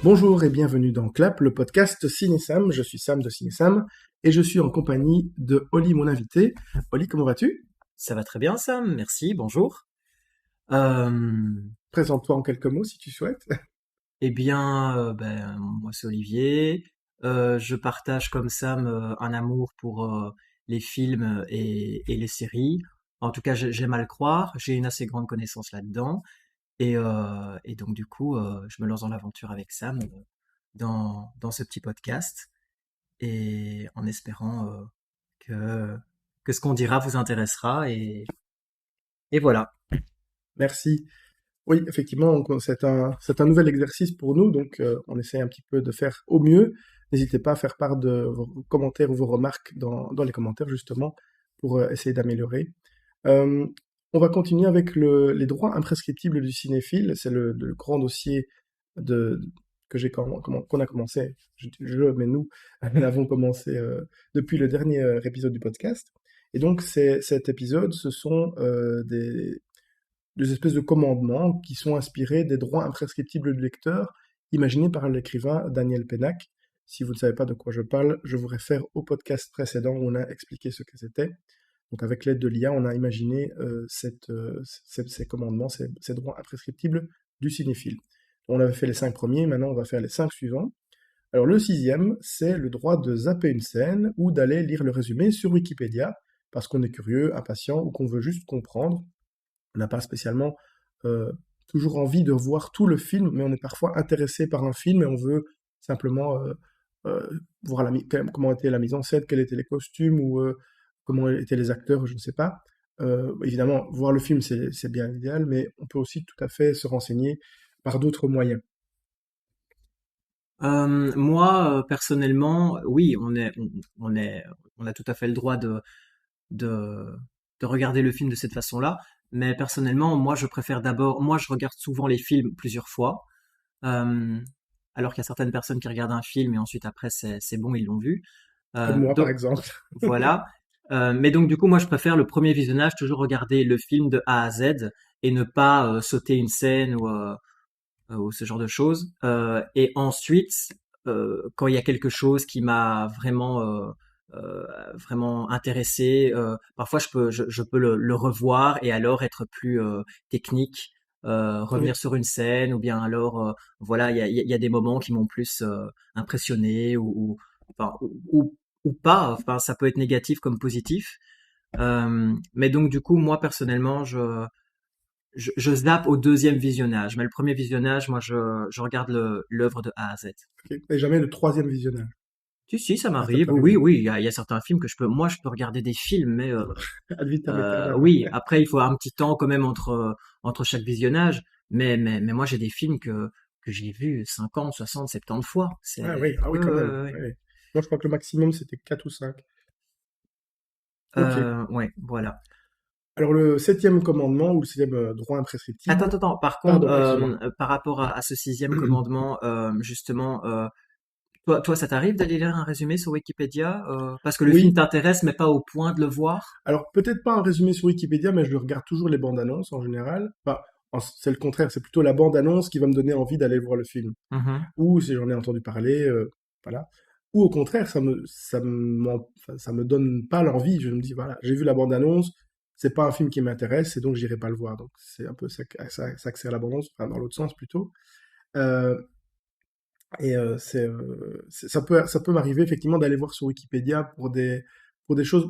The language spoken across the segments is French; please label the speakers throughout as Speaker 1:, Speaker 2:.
Speaker 1: Bonjour et bienvenue dans Clap, le podcast Ciné-Sam. Je suis Sam de Ciné-Sam et je suis en compagnie de Oli, mon invité. Oli, comment vas-tu?
Speaker 2: Ça va très bien, Sam. Merci. Bonjour. Euh,
Speaker 1: Présente-toi en quelques mots si tu souhaites.
Speaker 2: moi c'est Olivier. Je partage comme Sam un amour pour les films et les séries. En tout cas, j'aime à le croire. J'ai une assez grande connaissance là-dedans. Et donc du coup, je me lance dans l'aventure avec Sam dans ce petit podcast et en espérant que que ce qu'on dira vous intéressera et voilà.
Speaker 1: Merci. Oui, effectivement, c'est un nouvel exercice pour nous, donc on essaie un petit peu de faire au mieux. N'hésitez pas à faire part de vos commentaires ou vos remarques dans les commentaires, justement, pour essayer d'améliorer. Euh, on va continuer avec les droits imprescriptibles du cinéphile. C'est le grand dossier de, que qu'on a commencé. Mais nous l'avons commencé depuis le dernier épisode du podcast. Et donc, cet épisode, ce sont des espèces de commandements qui sont inspirés des droits imprescriptibles du lecteur, imaginés par l'écrivain Daniel Pennac. Si vous ne savez pas de quoi je parle, je vous réfère au podcast précédent où on a expliqué ce que c'était. Donc avec l'aide de l'IA, on a imaginé ces commandements, ces droits imprescriptibles du cinéphile. On avait fait les 5 premiers, maintenant on va faire les 5 suivants. Alors le sixième, c'est le droit de zapper une scène ou d'aller lire le résumé sur Wikipédia, parce qu'on est curieux, impatient ou qu'on veut juste comprendre. On n'a pas spécialement euh, toujours envie de voir tout le film, mais on est parfois intéressé par un film et on veut simplement voir comment était la mise en scène, quels étaient les costumes ou comment étaient les acteurs, je ne sais pas. Évidemment, voir le film, c'est bien idéal, mais on peut aussi tout à fait se renseigner par d'autres moyens.
Speaker 2: Moi, personnellement, oui, on a tout à fait le droit de, de regarder le film de cette façon-là. Mais personnellement, moi, je regarde souvent les films plusieurs fois. Euh, alors qu'il y a certaines personnes qui regardent un film et ensuite après c'est bon, ils l'ont vu.
Speaker 1: Comme moi, par
Speaker 2: Donc
Speaker 1: exemple.
Speaker 2: voilà. Mais donc du coup, moi, je préfère le premier visionnage, toujours regarder le film de A à Z et ne pas sauter une scène ou ce genre de choses. Et ensuite, quand il y a quelque chose qui m'a vraiment intéressé, parfois je peux le revoir et alors être plus technique, revenir
Speaker 1: Oui.
Speaker 2: sur une scène ou bien alors voilà, il y a des moments qui m'ont plus impressionné enfin, ou pas. Enfin, ça peut être négatif comme positif. Mais donc du coup, moi personnellement, je zappe au deuxième visionnage, mais le premier visionnage, moi, je regarde l'œuvre de A à Z.
Speaker 1: Ok. Et jamais le troisième visionnage.
Speaker 2: Si, ça
Speaker 1: Ah, ça
Speaker 2: m'arrive.
Speaker 1: peut
Speaker 2: Oui,
Speaker 1: arriver.
Speaker 2: oui, il y a certains films que je peux regarder des films, mais
Speaker 1: Ad vitam aeternam.
Speaker 2: oui, après, il faut un petit temps quand même entre chaque visionnage. Mais moi, j'ai des films que j'ai vus 50, 60, 70 fois.
Speaker 1: Ah oui, ah oui,
Speaker 2: Ouais,
Speaker 1: quand même.
Speaker 2: ouais, ouais.
Speaker 1: Ouais. Moi, je crois que le maximum, c'était 4 ou 5. Ok.
Speaker 2: Ouais, voilà.
Speaker 1: Alors, le septième commandement, ou le septième droit
Speaker 2: Attends,
Speaker 1: imprescriptible,
Speaker 2: attends, attends. Par contre,
Speaker 1: pardon, excuse-moi.
Speaker 2: par rapport à ce sixième commandement, justement, toi, ça t'arrive d'aller lire un résumé sur Wikipédia parce que le film
Speaker 1: Oui,
Speaker 2: t'intéresse, mais pas au point de le voir?
Speaker 1: alors peut-être pas un résumé sur Wikipédia, mais je regarde toujours les bandes annonces en général. Enfin, c'est le contraire, c'est plutôt la bande annonce qui va me donner envie d'aller voir le film.
Speaker 2: Mhm.
Speaker 1: Ou si j'en ai entendu parler, voilà. Ou au contraire, enfin, ça me donne pas l'envie. Je me dis, voilà, j'ai vu la bande annonce, c'est pas un film qui m'intéresse, et donc j'irai pas le voir. Donc c'est un peu ça que sert la bande annonce, enfin, dans l'autre sens plutôt. Euh, ça peut m'arriver effectivement d'aller voir sur Wikipédia pour des choses,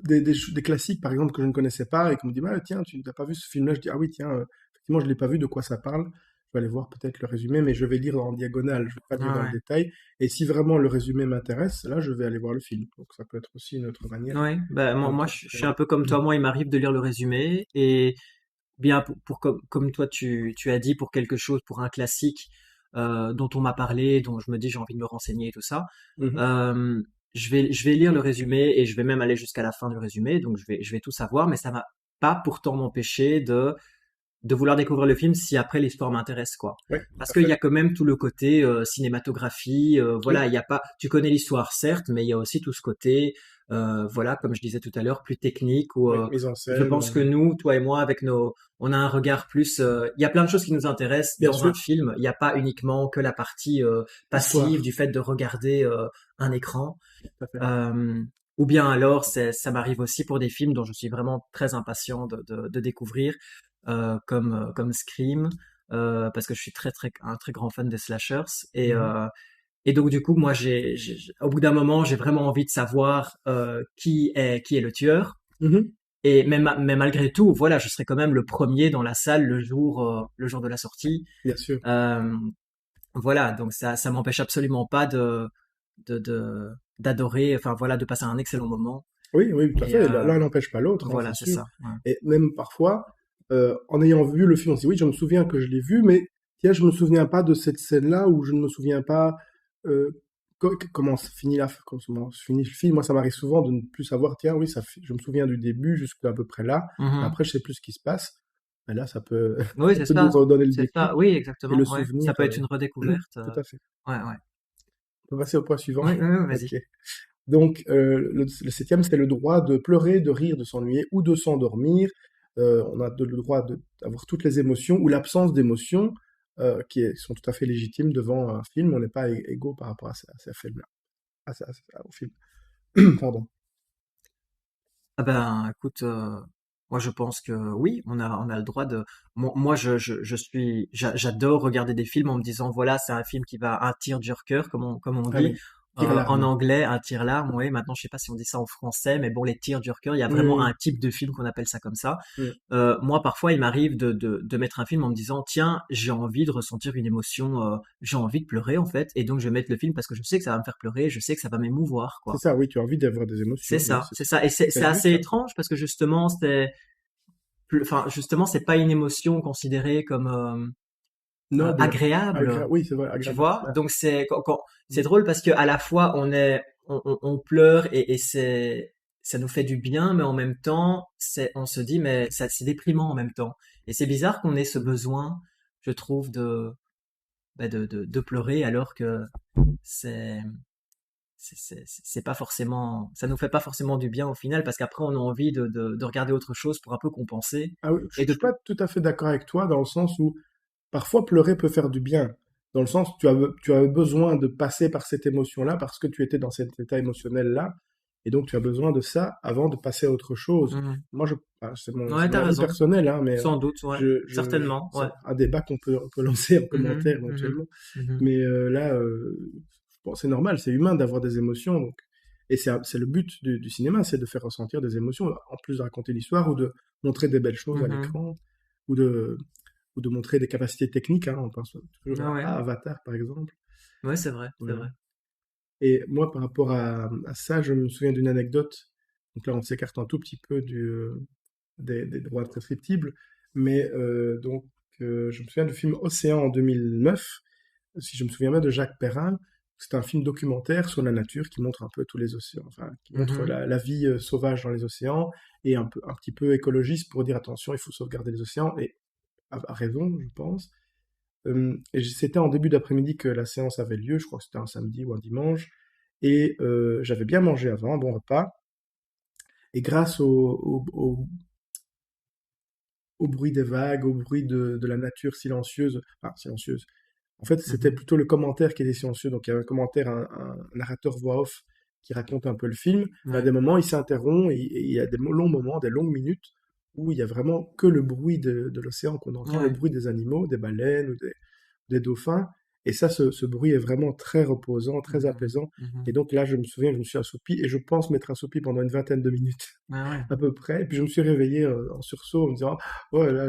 Speaker 1: des classiques par exemple que je ne connaissais pas et qu'on me dit, bah, tiens, tu n'as pas vu ce film-là. Je dis, ah oui, tiens, effectivement, je l'ai pas vu, de quoi ça parle. Je vais aller voir peut-être le résumé, mais je vais lire en diagonale, je vais pas lire dans le
Speaker 2: Ouais,
Speaker 1: détail. Et si vraiment le résumé m'intéresse, là, je vais aller voir le film. Donc ça peut être aussi une autre manière
Speaker 2: ouais. Ben,
Speaker 1: de
Speaker 2: moi, je suis
Speaker 1: rencontrer.
Speaker 2: un peu comme toi. Moi, il m'arrive de lire le résumé et bien comme toi, tu as dit pour quelque chose, pour un classique dont on m'a parlé, dont je me dis j'ai envie de me renseigner et tout ça.
Speaker 1: Mhm.
Speaker 2: euh, je vais lire le résumé et je vais même aller jusqu'à la fin du résumé. Donc je vais tout savoir, mais ça m'a pas pourtant m'empêcher de vouloir découvrir le film si après l'histoire m'intéresse quoi.
Speaker 1: Oui,
Speaker 2: Parce
Speaker 1: tout à
Speaker 2: qu'il y
Speaker 1: fait.
Speaker 2: a quand même tout le côté cinématographie, voilà,
Speaker 1: Oui,
Speaker 2: il y a pas, tu connais l'histoire certes, mais il y a aussi tout ce côté voilà, comme je disais tout à l'heure, plus technique ou
Speaker 1: Oui, mise en
Speaker 2: je
Speaker 1: scène,
Speaker 2: pense que nous, toi et moi, avec on a un regard plus. Il y a plein de choses qui nous intéressent
Speaker 1: bien
Speaker 2: dans un
Speaker 1: sûr,
Speaker 2: film. Il n'y a pas uniquement que la partie passive
Speaker 1: histoire,
Speaker 2: du fait de regarder un écran.
Speaker 1: tout à fait.
Speaker 2: Euh, ou bien alors, ça m'arrive aussi pour des films dont je suis vraiment très impatient de découvrir, comme Scream, parce que je suis un très grand fan des slashers.
Speaker 1: Mhm.
Speaker 2: Et donc du coup, moi, au bout d'un moment, j'ai vraiment envie de savoir qui est le tueur.
Speaker 1: Mhm.
Speaker 2: Mais malgré tout, voilà, je serai quand même le premier dans la salle le jour de la sortie.
Speaker 1: Bien sûr.
Speaker 2: Euh, voilà, donc ça m'empêche absolument pas d'adorer, enfin voilà, de passer un excellent moment.
Speaker 1: Oui, oui, tout à
Speaker 2: Et
Speaker 1: fait. L'un n'empêche pas l'autre, hein,
Speaker 2: voilà,
Speaker 1: c'est
Speaker 2: c'est
Speaker 1: sûr.
Speaker 2: ça. Ouais.
Speaker 1: Et même parfois, en ayant vu le film, on se dit oui, je me souviens que je l'ai vu, mais tiens, je me souviens pas de cette scène-là, ou je ne me souviens pas euh, comment se finit comment se finit le film. Moi, ça m'arrive souvent de ne plus savoir. Tiens, oui, je me souviens du début jusqu'à peu près là. Mais
Speaker 2: Mhm.
Speaker 1: après, je sais plus ce qui se passe. Et là, ça peut,
Speaker 2: Oui,
Speaker 1: ça peut nous redonner le
Speaker 2: c'est ça.
Speaker 1: déclic
Speaker 2: Oui,
Speaker 1: et le
Speaker 2: exactement. Ouais, ça
Speaker 1: souvenir.
Speaker 2: peut être une redécouverte.
Speaker 1: Tout à fait.
Speaker 2: Ouais, ouais.
Speaker 1: On peut passer au point suivant.
Speaker 2: Oui, oui, oui, vas-y.
Speaker 1: Ok. Donc, le septième, c'est le droit de pleurer, de rire, de s'ennuyer ou de s'endormir. On a le droit d'avoir toutes les émotions ou l'absence d'émotions sont tout à fait légitimes devant un film. On n'est pas égaux par rapport à ces films-là, au film. Pardon.
Speaker 2: Ah ben, écoute, moi je pense que oui, on a le droit de. Moi, j'adore regarder des films en me disant voilà, c'est un film qui va un tearjerker, comme on
Speaker 1: Ah
Speaker 2: dit
Speaker 1: oui, tire
Speaker 2: en
Speaker 1: larme.
Speaker 2: anglais, un tire-larme. Oui, maintenant je sais pas si on dit ça en français, mais bon, les tearjerkers, il y a
Speaker 1: Oui,
Speaker 2: vraiment
Speaker 1: oui,
Speaker 2: un type de film qu'on appelle ça comme ça.
Speaker 1: oui.
Speaker 2: Moi, parfois, il m'arrive de mettre un film en me disant tiens, j'ai envie de ressentir une émotion, j'ai envie de pleurer en fait, et donc je vais mettre le film parce que je sais que ça va me faire pleurer, je sais que ça va m'émouvoir,
Speaker 1: C'est
Speaker 2: quoi.
Speaker 1: ça, oui, tu as envie d'avoir des émotions. Oui,
Speaker 2: C'est ça. Et
Speaker 1: c'est
Speaker 2: c'est
Speaker 1: le
Speaker 2: assez
Speaker 1: but, hein.
Speaker 2: étrange parce que justement, enfin, justement, c'est pas une émotion considérée comme
Speaker 1: Noble,
Speaker 2: agréable,
Speaker 1: oui, c'est vrai,
Speaker 2: tu
Speaker 1: agréable.
Speaker 2: vois.
Speaker 1: Bah,
Speaker 2: Donc c'est
Speaker 1: mm,
Speaker 2: drôle parce que à la fois on pleure et ça nous fait du bien, mais en même temps, on se dit mais ça c'est déprimant en même temps. Et c'est bizarre qu'on ait ce besoin, je trouve, de pleurer alors que c'est c'est pas forcément, ça nous fait pas forcément du bien au final parce qu'après on a envie de regarder autre chose pour un peu compenser
Speaker 1: ah oui, je
Speaker 2: et
Speaker 1: ne
Speaker 2: de
Speaker 1: suis pas tout à fait d'accord avec toi dans le sens où parfois, pleurer peut faire du bien, dans le sens, tu as besoin de passer par cette émotion-là parce que tu étais dans cet état émotionnel-là, et donc tu as besoin de ça avant de passer à autre chose.
Speaker 2: Mhm.
Speaker 1: Moi,
Speaker 2: Ouais,
Speaker 1: c'est mon
Speaker 2: t'as
Speaker 1: avis
Speaker 2: raison,
Speaker 1: personnel, hein, mais
Speaker 2: sans doute, ouais, certainement,
Speaker 1: c'est
Speaker 2: ouais.
Speaker 1: un débat on peut lancer en
Speaker 2: Mhm,
Speaker 1: commentaire
Speaker 2: mhm,
Speaker 1: éventuellement.
Speaker 2: mhm,
Speaker 1: Mais là, bon, c'est normal, c'est humain d'avoir des émotions, donc, et c'est le but du cinéma, c'est de faire ressentir des émotions, en plus de raconter l'histoire ou de montrer des belles choses à
Speaker 2: mhm.
Speaker 1: l'écran, ou de montrer des capacités techniques, hein, on pense toujours
Speaker 2: Ah ouais,
Speaker 1: à Avatar par exemple.
Speaker 2: ouais, c'est vrai, c'est
Speaker 1: Voilà.
Speaker 2: vrai.
Speaker 1: Et moi par rapport à ça, je me souviens d'une anecdote. Donc là on s'écarte un tout petit peu des droits prescriptibles, mais je me souviens du film Océan en 2009, si je me souviens bien, de Jacques Perrin. C'est un film documentaire sur la nature qui montre un peu tous les océans, enfin qui montre
Speaker 2: Mhm,
Speaker 1: la vie sauvage dans les océans et un petit peu écologiste pour dire attention, il faut sauvegarder les océans et a raison, je pense. C'était en début d'après-midi que la séance avait lieu, je crois que c'était un samedi ou un dimanche, et j'avais bien mangé avant, un bon repas, et grâce au bruit des vagues, au bruit de la nature silencieuse, enfin silencieuse, en fait c'était
Speaker 2: mhm.
Speaker 1: plutôt le commentaire qui était silencieux, donc il y a un commentaire, un narrateur voix off qui raconte un peu le film, et à
Speaker 2: Ouais,
Speaker 1: des moments il s'interrompt, et il y a des longs moments, des longues minutes, où il y a vraiment que le bruit de l'océan qu'on entend, le
Speaker 2: ouais.
Speaker 1: bruit des animaux, des baleines ou des dauphins. Et ça, ce bruit est vraiment très reposant, très
Speaker 2: Mhm,
Speaker 1: apaisant. Et
Speaker 2: mhm.
Speaker 1: donc là, je me souviens que je me suis assoupi et je pense m'être assoupi pendant une vingtaine de minutes
Speaker 2: Ouais, ouais.
Speaker 1: à peu près. Et puis je me suis réveillé en sursaut en me disant, ouais, là,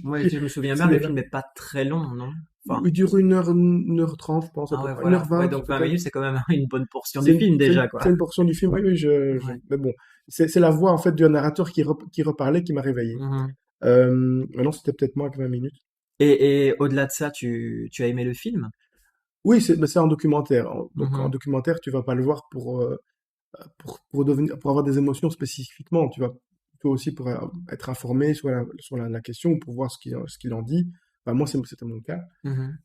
Speaker 2: Ouais,
Speaker 1: je
Speaker 2: si je me souviens bien, le
Speaker 1: cinéma.
Speaker 2: film n'est pas très long, non? Enfin,
Speaker 1: Il dure une heure 30, je pense, à
Speaker 2: ah
Speaker 1: peu
Speaker 2: ouais,
Speaker 1: près. Une heure
Speaker 2: voilà. Ouais,
Speaker 1: 20
Speaker 2: donc 20
Speaker 1: peut-être.
Speaker 2: minutes, c'est quand même une bonne portion du film déjà, quoi.
Speaker 1: C'est une portion du film. Oui, oui,
Speaker 2: Ouais.
Speaker 1: mais bon, c'est la voix en fait du narrateur qui reparlait qui m'a réveillé.
Speaker 2: Mhm.
Speaker 1: Maintenant, c'était peut-être moins que 20 minutes.
Speaker 2: Et au-delà de ça, tu as aimé le film?
Speaker 1: Oui, mais c'est un documentaire. Donc, en
Speaker 2: Mhm.
Speaker 1: documentaire, tu vas pas le voir pour avoir des émotions spécifiquement. Tu vas plutôt aussi pour être informé sur la question ou pour voir ce qu'il en dit. Enfin, moi, c'était mon cas.
Speaker 2: Mhm.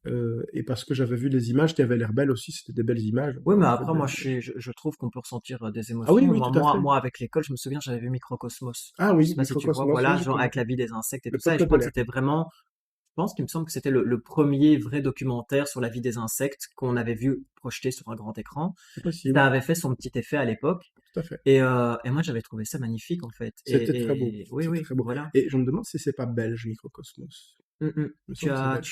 Speaker 1: Et parce que j'avais vu des images qui avaient l'air belles aussi, c'était des belles images.
Speaker 2: Oui, mais
Speaker 1: On fait
Speaker 2: après,
Speaker 1: des
Speaker 2: moi,
Speaker 1: images.
Speaker 2: je trouve qu'on peut ressentir des
Speaker 1: Ah oui,
Speaker 2: émotions.
Speaker 1: oui, tout à fait.
Speaker 2: Moi, avec l'école, je me souviens, j'avais vu Microcosmos.
Speaker 1: Ah
Speaker 2: Je
Speaker 1: oui,
Speaker 2: sais pas si tu vois,
Speaker 1: Microcosmos, oui,
Speaker 2: voilà,
Speaker 1: je
Speaker 2: genre
Speaker 1: connais.
Speaker 2: avec la vie des insectes et
Speaker 1: Le
Speaker 2: tout ça. Et je
Speaker 1: peuple de
Speaker 2: crois que
Speaker 1: l'air.
Speaker 2: c'était vraiment, je pense qu'il me semble que c'était le premier vrai documentaire sur la vie des insectes qu'on avait vu projeté sur un grand écran.
Speaker 1: C'est
Speaker 2: Ça
Speaker 1: possible,
Speaker 2: avait fait son petit effet à l'époque.
Speaker 1: tout à fait.
Speaker 2: Et moi, j'avais trouvé ça magnifique, en fait.
Speaker 1: C'était très beau.
Speaker 2: Oui,
Speaker 1: C'était
Speaker 2: oui,
Speaker 1: très beau.
Speaker 2: voilà.
Speaker 1: Et je me demande si c'est pas belge, Microcosmos. Il me
Speaker 2: Tu
Speaker 1: semble que c'est
Speaker 2: as,
Speaker 1: belge.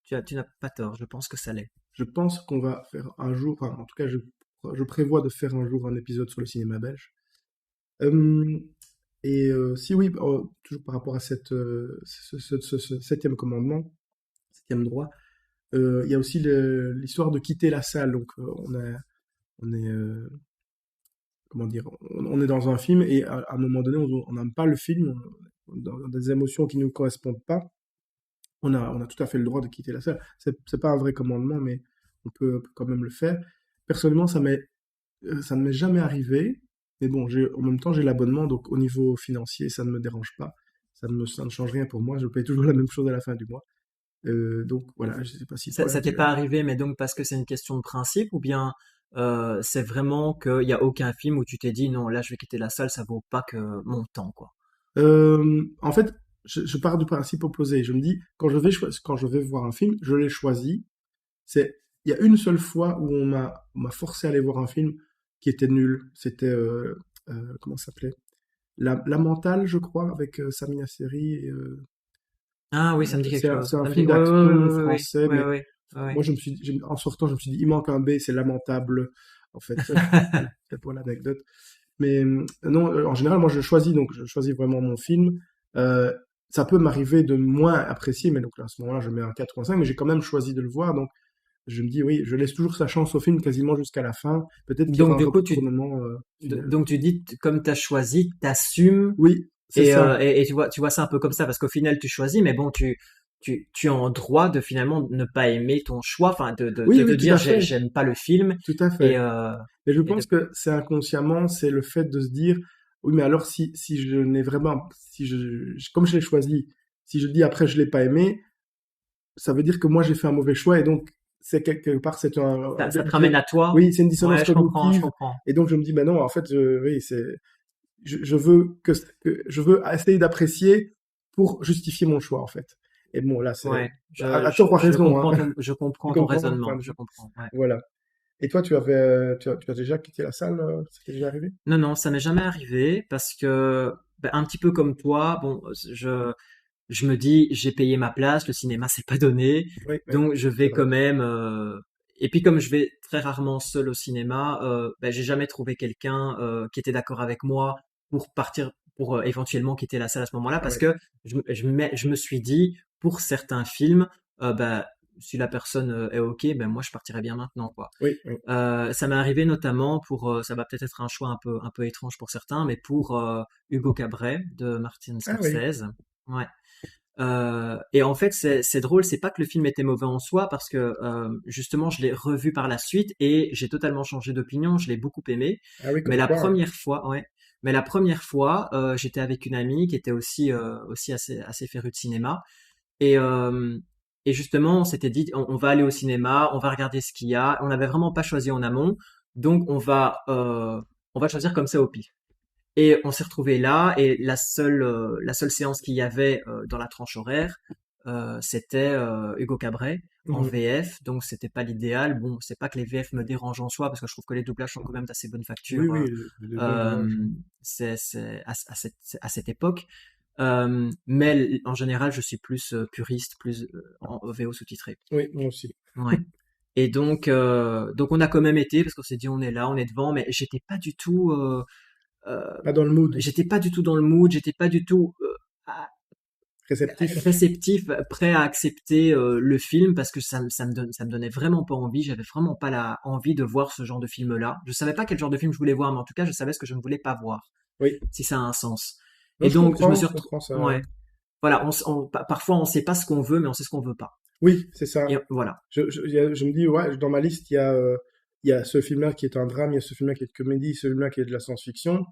Speaker 2: tu as, tu n'as pas tort. Je pense que ça l'est.
Speaker 1: Je pense qu'on va faire un jour, enfin, en tout cas, je prévois de faire un jour un épisode sur le cinéma belge. Euh, si oui, toujours par rapport à ce septième commandement, septième droit, il y a aussi l'histoire de quitter la salle. Donc, on est, comment dire, on est dans un film et à un moment donné, on n'aime pas le film, dans des émotions qui ne nous correspondent pas. On a tout à fait le droit de quitter la salle. C'est pas un vrai commandement, mais on peut quand même le faire. Personnellement, ça ne m'est jamais arrivé. Mais bon, en même temps, j'ai l'abonnement, donc au niveau financier, ça ne me dérange pas. Ça ne change rien pour moi. Je paye toujours la même chose à la fin du mois. Donc voilà, je sais pas si toi,
Speaker 2: Ça t'est
Speaker 1: tu
Speaker 2: pas arrivé, mais donc parce que c'est une question de principe, ou bien c'est vraiment qu'il y a aucun film où tu t'es dit non, là je vais quitter la salle, ça vaut pas que mon temps, quoi.
Speaker 1: En fait, je pars du principe opposé. Je me dis, quand je vais voir un film, je l'ai choisi. Il y a une seule fois où on m'a forcé à aller voir un film qui était nul. C'était, comment ça s'appelait? La Mentale, je crois, avec Samina Seri.
Speaker 2: Ah oui, ça me dit quelque chose.
Speaker 1: C'est un
Speaker 2: Ça me dit,
Speaker 1: film
Speaker 2: ouais, ouais,
Speaker 1: d'action
Speaker 2: ouais, ouais,
Speaker 1: français,
Speaker 2: ouais,
Speaker 1: mais
Speaker 2: ouais, ouais, ouais.
Speaker 1: moi, en sortant, je me suis dit, il manque un B, c'est lamentable, en fait.
Speaker 2: Ouais.
Speaker 1: C'est pour l'anecdote. Mais non, en général, moi, je choisis vraiment mon film. Euh, Ça peut m'arriver de moins apprécier, mais donc là, à ce moment-là, je mets un 4 ou un 5, mais j'ai quand même choisi de le voir, donc je me dis, oui, je laisse toujours sa chance au film quasiment jusqu'à la fin. Peut-être qu'il y aura
Speaker 2: Donc
Speaker 1: un
Speaker 2: du coup,
Speaker 1: retournement final.
Speaker 2: donc tu dis, comme tu as choisi, t'assumes.
Speaker 1: Oui, c'est ça,
Speaker 2: Et tu vois ça un peu comme ça, parce qu'au final, tu choisis, mais bon, tu es en droit de finalement ne pas aimer ton choix, enfin,
Speaker 1: oui,
Speaker 2: de
Speaker 1: oui, tout
Speaker 2: dire
Speaker 1: à fait,
Speaker 2: j'aime pas le film,
Speaker 1: tout à
Speaker 2: et,
Speaker 1: fait. Mais je
Speaker 2: et
Speaker 1: pense que c'est inconsciemment, c'est le fait de se dire, oui, mais alors si je n'ai vraiment, si comme je l'ai choisi, si je dis après je l'ai pas aimé, ça veut dire que moi j'ai fait un mauvais choix et donc c'est quelque part c'est
Speaker 2: ça te ramène à toi.
Speaker 1: oui, c'est une dissonance
Speaker 2: Ouais, je
Speaker 1: cognitive
Speaker 2: comprends.
Speaker 1: et donc je me dis, ben non, en fait, oui, je veux je veux essayer d'apprécier pour justifier mon choix en fait. Et bon, là, c'est
Speaker 2: Ouais,
Speaker 1: à tort ou à raison, hein.
Speaker 2: je
Speaker 1: Tu
Speaker 2: comprends ton
Speaker 1: comprends mon point
Speaker 2: raisonnement,
Speaker 1: de
Speaker 2: je
Speaker 1: vue.
Speaker 2: comprends, ouais.
Speaker 1: Voilà. Et toi, tu as déjà quitté la salle, c'était déjà arrivé?
Speaker 2: Non, non, ça m'est jamais arrivé, parce que, ben, un petit peu comme toi, bon, je me dis, j'ai payé ma place, le cinéma c'est pas donné,
Speaker 1: Oui, oui,
Speaker 2: donc je
Speaker 1: c'est
Speaker 2: vais
Speaker 1: vrai.
Speaker 2: quand même. Et puis comme je vais très rarement seul au cinéma, ben, j'ai jamais trouvé quelqu'un qui était d'accord avec moi pour partir, pour éventuellement quitter la salle à ce moment-là,
Speaker 1: Ah
Speaker 2: parce
Speaker 1: oui,
Speaker 2: que je me suis dit, pour certains films, ben, si la personne est ok, ben moi je partirais bien maintenant, quoi.
Speaker 1: oui, oui.
Speaker 2: Ça m'est arrivé notamment pour, ça va peut-être être un choix un peu étrange pour certains, mais pour Hugo Cabret de Martin
Speaker 1: Ah oui.
Speaker 2: Scorsese. Ouais. Et en fait, c'est drôle, c'est pas que le film était mauvais en soi, parce que justement, je l'ai revu par la suite et j'ai totalement changé d'opinion. Je l'ai beaucoup aimé.
Speaker 1: Ah oui,
Speaker 2: Mais
Speaker 1: comme
Speaker 2: la
Speaker 1: quoi, hein.
Speaker 2: première fois, ouais. Mais la première fois, j'étais avec une amie qui était aussi assez férue de cinéma. Et, euh, et justement, on s'était dit, on va aller au cinéma, on va regarder ce qu'il y a. On n'avait vraiment pas choisi en amont, donc on va choisir comme ça au pif. Et on s'est retrouvés là, et la seule séance qu'il y avait dans la tranche horaire, c'était Hugo Cabret en
Speaker 1: Mhm.
Speaker 2: VF, donc c'était pas l'idéal. Bon, c'est pas que les VF me dérangent en soi, parce que je trouve que les doublages sont quand même d'assez bonne
Speaker 1: Oui,
Speaker 2: facture.
Speaker 1: oui, de bons doublages.
Speaker 2: C'est à cette époque. Mais en général, je suis plus puriste, plus en VO sous-titré.
Speaker 1: Oui, moi aussi.
Speaker 2: Ouais. Et donc on a quand même été, parce qu'on s'est dit on est là, on est devant, mais euh,
Speaker 1: Pas dans le mood.
Speaker 2: j'étais pas du tout dans le mood, j'étais pas du tout
Speaker 1: Réceptif.
Speaker 2: réceptif, prêt à accepter le film, parce que ça me donnait vraiment pas envie. J'avais vraiment pas la envie de voir ce genre de film-là. Je savais pas quel genre de film je voulais voir, mais en tout cas, je savais ce que je ne voulais pas voir,
Speaker 1: Oui.
Speaker 2: si ça a un sens.
Speaker 1: Non,
Speaker 2: Et donc, je me suis
Speaker 1: je comprends ça.
Speaker 2: ouais, voilà, parfois on sait pas ce qu'on veut, mais on sait ce qu'on veut pas.
Speaker 1: Oui, c'est ça.
Speaker 2: Et voilà.
Speaker 1: Je me dis, ouais, dans ma liste, il y a ce film-là qui est un drame, il y a ce film-là qui est de comédie, ce film-là qui est de la science-fiction.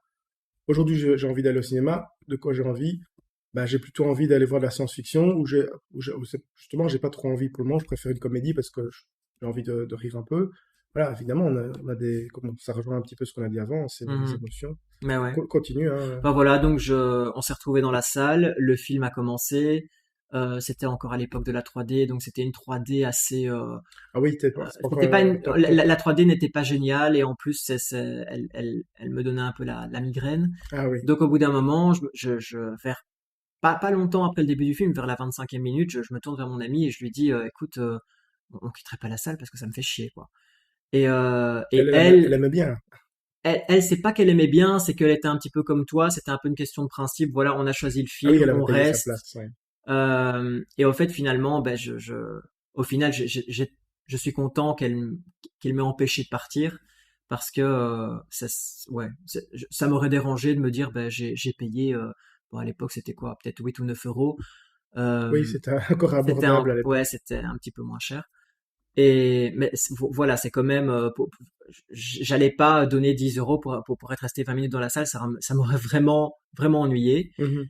Speaker 1: Aujourd'hui, j'ai envie d'aller au cinéma. De quoi j'ai envie? bah, j'ai plutôt envie d'aller voir de la science-fiction, justement, j'ai pas trop envie pour le moment, je préfère une comédie parce que j'ai envie de rire un peu. Voilà, évidemment, on a ça rejoint un petit peu ce qu'on a dit avant, c'est les
Speaker 2: Mhm.
Speaker 1: émotions.
Speaker 2: Mais ouais.
Speaker 1: Continue, hein.
Speaker 2: Enfin voilà, donc on s'est retrouvés dans la salle, le film a commencé, c'était encore à l'époque de la 3D, donc c'était une 3D assez,
Speaker 1: Ah oui, c'est pas encore
Speaker 2: c'était pas
Speaker 1: top, top.
Speaker 2: la 3D n'était pas géniale et en plus elle me donnait un peu la migraine.
Speaker 1: Ah oui.
Speaker 2: Donc au bout d'un moment, vers pas longtemps après le début du film, vers la 25e minute, je me tourne vers mon ami et je lui dis, écoute, on quitterait pas la salle parce que ça me fait chier, quoi. Et
Speaker 1: Elle aimait bien.
Speaker 2: c'est pas qu'elle aimait bien, c'est qu'elle était un petit peu comme toi. C'était un peu une question de principe. Voilà, on a choisi le
Speaker 1: Ah oui,
Speaker 2: film,
Speaker 1: elle avait
Speaker 2: on
Speaker 1: payé sa
Speaker 2: reste.
Speaker 1: place, ouais.
Speaker 2: Et au fait, finalement, ben, au final, je suis content qu'il m'ait empêché de partir parce que ouais, ça m'aurait dérangé de me dire, ben, j'ai payé. Bon, à l'époque, c'était quoi? Peut-être 8 ou 9 euros.
Speaker 1: Oui,
Speaker 2: Euh,
Speaker 1: c'était encore abordable à
Speaker 2: ouais,
Speaker 1: l'époque.
Speaker 2: c'était un petit peu moins cher. Et mais voilà, c'est quand même. J'allais pas donner 10 euros pour être resté 20 minutes dans la salle, ça m'aurait vraiment ennuyé.
Speaker 1: Mhm.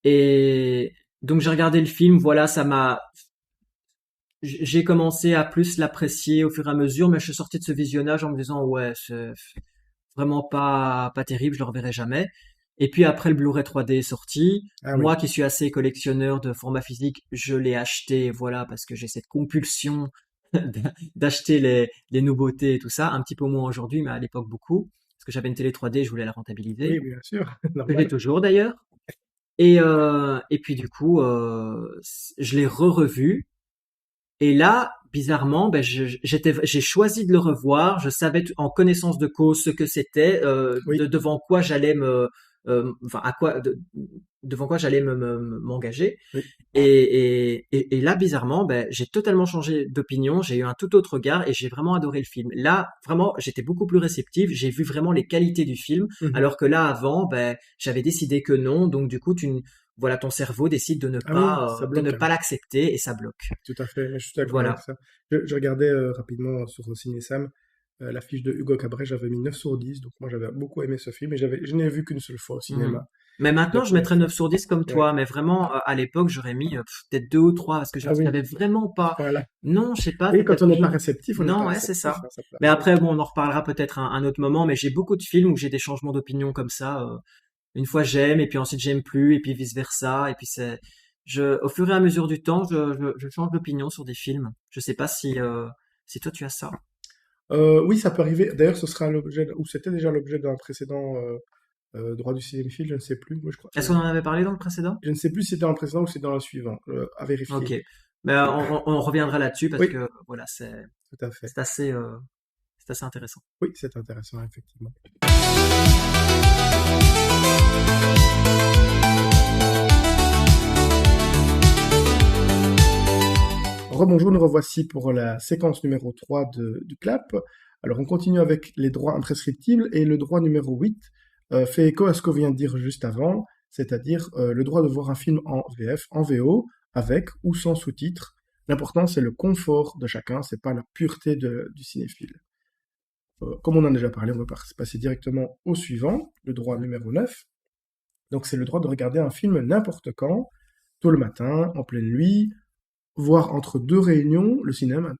Speaker 2: Et donc j'ai regardé le film, voilà, j'ai commencé à plus l'apprécier au fur et à mesure, mais je suis sorti de ce visionnage en me disant ouais, c'est vraiment pas terrible, je le reverrai jamais. Et puis après le Blu-ray 3D est sorti,
Speaker 1: Ah oui.
Speaker 2: moi qui suis assez collectionneur de format physique, je l'ai acheté, voilà, parce que j'ai cette compulsion d'acheter les nouveautés et tout ça, un petit peu moins aujourd'hui, mais à l'époque beaucoup, parce que j'avais une télé 3D, je voulais la rentabiliser,
Speaker 1: Oui, bien sûr,
Speaker 2: que j'ai
Speaker 1: normal.
Speaker 2: toujours d'ailleurs. Et puis du coup, je l'ai revu. Et là, bizarrement, ben, j'ai choisi de le revoir. Je savais en connaissance de cause ce que c'était,
Speaker 1: Oui.
Speaker 2: devant quoi j'allais enfin devant quoi j'allais m'engager.
Speaker 1: Oui.
Speaker 2: Et là, bizarrement, ben, j'ai totalement changé d'opinion, j'ai eu un tout autre regard et j'ai vraiment adoré le film. Là, vraiment, j'étais beaucoup plus réceptif, j'ai vu vraiment les qualités du film,
Speaker 1: Mhm.
Speaker 2: alors que là, avant, ben, j'avais décidé que non, donc du coup, voilà, ton cerveau décide
Speaker 1: Ah oui, ça
Speaker 2: de ne
Speaker 1: bloque, hein.
Speaker 2: pas l'accepter et ça bloque.
Speaker 1: Tout à fait, je suis d'accord avec
Speaker 2: Voilà.
Speaker 1: ça. Je regardais rapidement sur Ciné Sam la fiche de Hugo Cabret, j'avais mis 9 sur 10, donc moi j'avais beaucoup aimé ce film et je n'ai vu qu'une seule fois au
Speaker 2: Mhm.
Speaker 1: cinéma.
Speaker 2: Mais maintenant,
Speaker 1: Donc,
Speaker 2: je mettrais 9 sur 10 comme
Speaker 1: ouais.
Speaker 2: toi, mais vraiment, à l'époque, j'aurais mis peut-être 2 ou 3 parce que
Speaker 1: Ah oui,
Speaker 2: j'avais vraiment pas.
Speaker 1: voilà.
Speaker 2: Non, je sais pas,
Speaker 1: Oui,
Speaker 2: c'était
Speaker 1: quand on n'est pas
Speaker 2: plus.
Speaker 1: réceptif, on n'est pas
Speaker 2: Non, ouais, c'est
Speaker 1: réceptif
Speaker 2: ça.
Speaker 1: à sa
Speaker 2: Mais
Speaker 1: place, oui.
Speaker 2: après, bon, on en reparlera peut-être un autre moment, mais j'ai beaucoup de films où j'ai des changements d'opinion comme ça. Une fois j'aime, et puis ensuite j'aime plus, et puis vice-versa, et puis au fur et à mesure du temps, je change d'opinion sur des films. Je sais pas si toi tu as ça.
Speaker 1: Oui, ça peut arriver. D'ailleurs, ce sera l'objet, ou c'était déjà l'objet d'un précédent droit du cinéphile, je ne sais plus. Moi, je crois,
Speaker 2: Est-ce qu'on en avait parlé dans le précédent?
Speaker 1: je ne sais plus si c'était dans le précédent ou si c'était dans le suivant, à
Speaker 2: Ok.
Speaker 1: vérifier.
Speaker 2: Ben, on reviendra là-dessus parce
Speaker 1: Oui,
Speaker 2: que voilà,
Speaker 1: tout à fait.
Speaker 2: c'est assez, euh, c'est assez intéressant.
Speaker 1: Oui, c'est intéressant, effectivement. Rebonjour, nous revoici pour la séquence numéro 3 du CLAP. Alors, on continue avec les droits imprescriptibles et le droit numéro 8 fait écho à ce qu'on vient de dire juste avant, c'est-à-dire le droit de voir un film en VF, en VO, avec ou sans sous-titres. L'important, c'est le confort de chacun, c'est pas la pureté du cinéphile. Comme on en a déjà parlé, on va passer directement au suivant, le droit numéro 9. Donc, c'est le droit de regarder un film n'importe quand, tôt le matin, en pleine nuit, voire entre deux réunions. Le cinéma